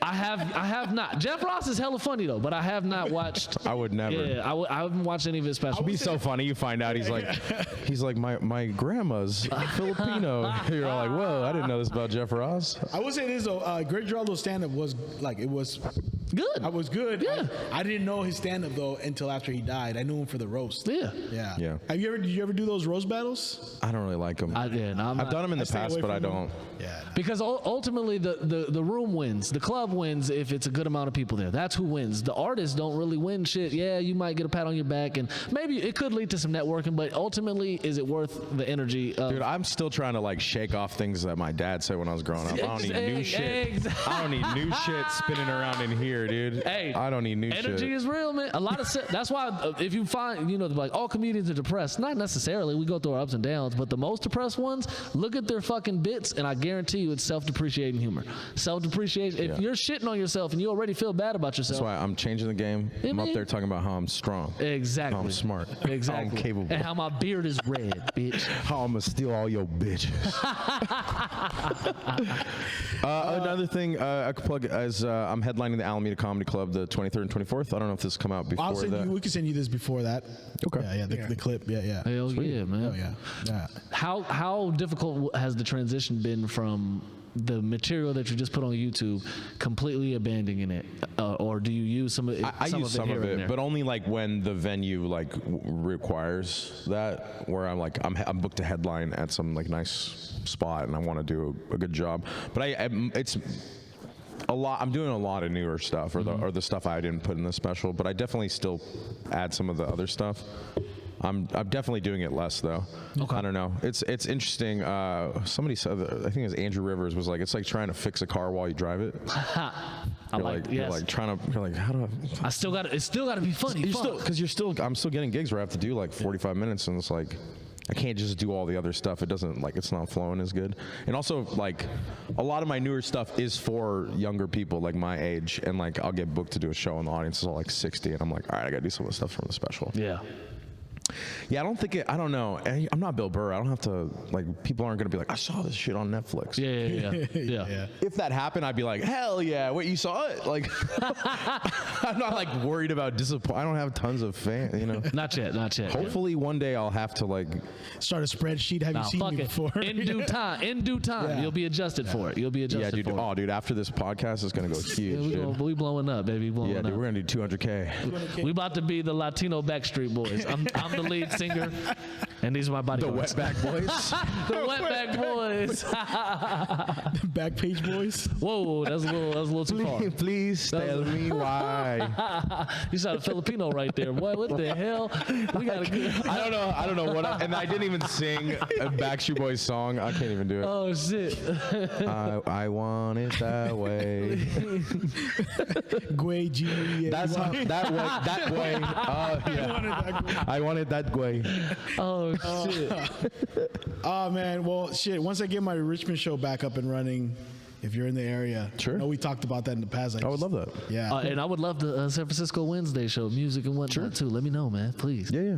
Speaker 5: I have not. Jeff Ross is hella funny though, but I have not watched.
Speaker 6: I would never.
Speaker 5: Yeah, I haven't watched any of his specials.
Speaker 6: It'd be so funny. You find out he's like my grandma's Filipino. You're all like, whoa, I didn't know this about Jeff Ross.
Speaker 2: I would say this though, Greg Giraldo's stand-up was
Speaker 5: good.
Speaker 2: I was good.
Speaker 5: Yeah.
Speaker 2: I didn't know his stand-up though until after he died. I knew him for the roast.
Speaker 5: Yeah.
Speaker 2: Yeah. Did you ever do those roast battles?
Speaker 6: I don't really like him.
Speaker 5: I've
Speaker 6: done them in the past, but I don't.
Speaker 2: Yeah.
Speaker 5: Because ultimately the room wins. The club wins if it's a good amount of people there. That's who wins. The artists don't really win shit. Yeah, you might get a pat on your back, and maybe it could lead to some networking, but ultimately, is it worth the energy?
Speaker 6: Dude, I'm still trying to like shake off things that my dad said when I was growing up. I don't need new shit. I don't need new shit spinning around in here, dude.
Speaker 5: Hey,
Speaker 6: I don't need new shit.
Speaker 5: Energy is real, man. A lot of that's why if you find, like all comedians are depressed. Not necessarily. We go through our ups and downs, but the most depressed ones, look at their fucking bits, and I guarantee you it's self-depreciating humor. Self-depreciation. If you're shitting on yourself and you already feel bad about yourself.
Speaker 6: That's why I'm changing the game. I'm up there talking about how I'm strong.
Speaker 5: Exactly.
Speaker 6: How I'm smart.
Speaker 5: Exactly.
Speaker 6: How I'm capable.
Speaker 5: And how my beard is red, bitch.
Speaker 6: How I'm gonna steal all your bitches. Another thing I could plug is I'm headlining the Alameda Comedy Club the 23rd and 24th. I don't know if this come out before that.
Speaker 2: We can send you this before that.
Speaker 6: Okay.
Speaker 2: Yeah, the clip. Yeah.
Speaker 5: Hell yeah, man.
Speaker 2: Oh yeah.
Speaker 5: How difficult has the transition been from the material that you just put on YouTube, completely abandoning it, or do you use some of it?
Speaker 6: I use some of it, but only like when the venue like requires that. Where I'm booked to headline at some like nice spot, and I want to do a good job. But it's a lot. I'm doing a lot of newer stuff, or the stuff I didn't put in the special. But I definitely still add some of the other stuff. I'm definitely doing it less though.
Speaker 5: Okay.
Speaker 6: I don't know. It's interesting. Somebody said, I think it was Andrew Rivers, was like, it's like trying to fix a car while you drive it. You're like trying to. How do I?
Speaker 5: It's still got to be funny.
Speaker 6: I'm still getting gigs where I have to do like 45 minutes, and it's like, I can't just do all the other stuff. It doesn't, like, it's not flowing as good. And also, like, a lot of my newer stuff is for younger people, like my age, and like I'll get booked to do a show, and the audience is all like 60, and I'm like, all right, I gotta do some of the stuff from the special.
Speaker 5: Yeah.
Speaker 6: Yeah, I don't know. I'm not Bill Burr. I don't have to, like, people aren't going to be like, I saw this shit on Netflix.
Speaker 5: Yeah.
Speaker 6: If that happened, I'd be like, hell yeah, wait, you saw it? Like, I'm not, like, worried about disappointment. I don't have tons of fans,
Speaker 5: Not yet.
Speaker 6: Hopefully one day I'll have to, like,
Speaker 2: start a spreadsheet. Have you seen me before?
Speaker 5: In due time, you'll be adjusted for it. You'll be adjusted for it.
Speaker 6: Oh, dude, after this podcast, it's going to go huge,
Speaker 5: we blowing up, baby.
Speaker 6: Dude, we're going to do 200K.
Speaker 5: We about to be the Latino Backstreet Boys. I'm the lead singer, and these are my bodyguards.
Speaker 6: The Wetback Boys.
Speaker 5: The Wetback Boys.
Speaker 2: Backpage Boys.
Speaker 5: Whoa, that's a little too far.
Speaker 6: Please tell me why.
Speaker 5: You shot a Filipino right there. What the hell? We got a good.
Speaker 6: I don't know what. And I didn't even sing a Backstreet Boys song. I can't even do it.
Speaker 5: Oh shit.
Speaker 6: I want it that way.
Speaker 2: Gway G.
Speaker 6: That's that way. That way. Yeah. I want it that way.
Speaker 5: Oh shit.
Speaker 2: Oh man, well shit. Once I get my Richmond show back up and running, if you're in the area,
Speaker 6: sure.
Speaker 2: I know we talked about that in the past.
Speaker 6: I would love that.
Speaker 2: Yeah,
Speaker 5: And I would love the San Francisco Wednesday show, music and whatnot too. Let me know, man, please.
Speaker 6: Yeah.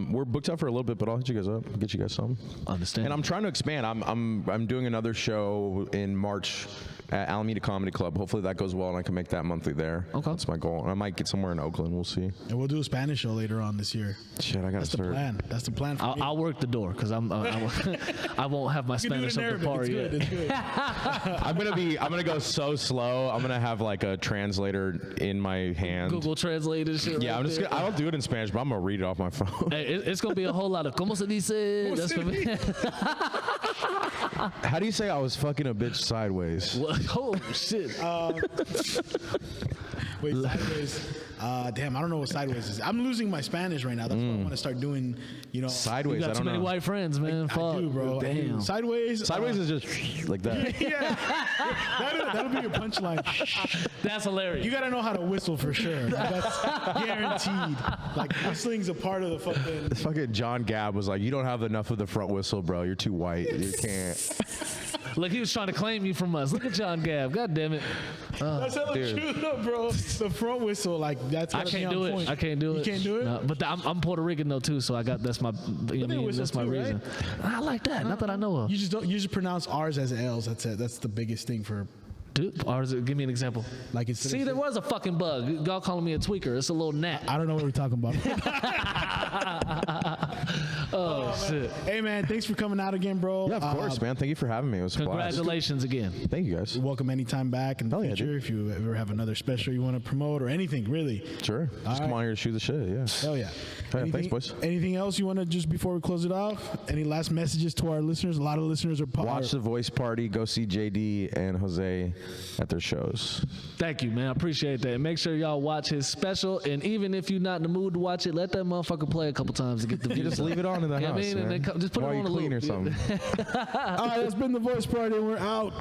Speaker 6: We're booked out for a little bit, but I'll hit you guys up, get you guys some.
Speaker 5: Understand.
Speaker 6: And I'm trying to expand. I'm doing another show in March at Alameda Comedy Club. Hopefully that goes well and I can make that monthly there.
Speaker 5: Okay.
Speaker 6: That's my goal. And I might get somewhere in Oakland. We'll see.
Speaker 2: and we'll do a Spanish show later on this year.
Speaker 6: Shit, I gotta
Speaker 2: That's the
Speaker 6: start.
Speaker 2: plan. That's the plan for me.
Speaker 5: I'll work the door because I won't have my
Speaker 2: You can do it
Speaker 5: Spanish
Speaker 2: in
Speaker 5: up to
Speaker 2: Arabic.
Speaker 5: par
Speaker 2: It's
Speaker 5: yet.
Speaker 2: good. It's good.
Speaker 6: I'm gonna go so slow. I'm gonna have like a translator in my hand.
Speaker 5: Google Translate and shit.
Speaker 6: Yeah,
Speaker 5: right
Speaker 6: I'm just
Speaker 5: there.
Speaker 6: gonna, I don't do it in Spanish, but I'm gonna read it off my phone.
Speaker 5: Hey, it's gonna be a whole lot of "Cómo se dice?" That's gonna be.
Speaker 6: How do you say I was fucking a bitch sideways?
Speaker 5: Oh shit!
Speaker 2: Wait, sideways. Damn, I don't know what sideways is. I'm losing my Spanish right now. That's what I want to start doing. You know,
Speaker 6: Sideways,
Speaker 5: You
Speaker 6: I
Speaker 5: got too
Speaker 6: don't
Speaker 5: many
Speaker 6: know.
Speaker 5: white friends, man. Fuck,
Speaker 2: I do, bro. I do.
Speaker 5: Damn.
Speaker 2: Sideways.
Speaker 6: Sideways is just like that.
Speaker 2: Yeah, that'll be your punchline.
Speaker 5: That's hilarious.
Speaker 2: You gotta know how to whistle for sure. Like, that's guaranteed. Like whistling's a part of the fucking.
Speaker 6: Fucking John Gab was like, "You don't have enough of the front whistle, bro. You're too white. You can't."
Speaker 5: Look, he was trying to claim you from us. Look at John Gab. God damn it.
Speaker 2: That's hella
Speaker 6: dude.
Speaker 2: true, though, bro. The front whistle, like that's.
Speaker 5: I
Speaker 2: gotta be
Speaker 5: can't
Speaker 2: on
Speaker 5: do
Speaker 2: point.
Speaker 5: it. I can't do it.
Speaker 2: You can't do it.
Speaker 5: No, but I'm Puerto Rican though too, so I got that's my. You know what I mean?
Speaker 2: whistle
Speaker 5: That's my
Speaker 2: too, right?
Speaker 5: reason. I like that. Not that I know of.
Speaker 2: You just don't. You just pronounce R's as L's. That's it. That's the biggest thing for.
Speaker 5: Dude, or is it, give me an example.
Speaker 2: Like it's.
Speaker 5: See, there was a fucking bug. Y'all calling me a tweaker. It's a little gnat.
Speaker 2: I don't know what we're talking about.
Speaker 5: Oh, shit.
Speaker 2: Hey man, thanks for coming out again, bro.
Speaker 6: Yeah, of course, man. Thank you for having me. It was a blast.
Speaker 5: Congratulations again.
Speaker 6: Thank you, guys.
Speaker 2: You're welcome anytime back in the
Speaker 6: Hell yeah,
Speaker 2: future
Speaker 6: dude.
Speaker 2: if you ever have another special you want to promote or anything, really.
Speaker 6: Sure. Just come
Speaker 2: right.
Speaker 6: on here to shoot the shit. Yeah.
Speaker 2: Hell yeah.
Speaker 6: Hey, thanks, boys.
Speaker 2: Anything else you want to just before we close it off? Any last messages to our listeners? A lot of listeners are
Speaker 6: Watch The Voice Party. Go see JD and Jose at their shows.
Speaker 5: Thank you, man. I appreciate that. And make sure y'all watch his special. And even if you're not in the mood to watch it, let that motherfucker play a couple times to get the
Speaker 6: You
Speaker 5: views
Speaker 6: just
Speaker 5: up.
Speaker 6: leave it on in the
Speaker 5: Yeah,
Speaker 6: house,
Speaker 5: I mean, and
Speaker 6: man.
Speaker 5: then just put
Speaker 6: While
Speaker 5: it
Speaker 6: you
Speaker 5: on a
Speaker 6: clean
Speaker 5: loop.
Speaker 6: or something.
Speaker 2: All right, that's been the Voice Party, and we're out.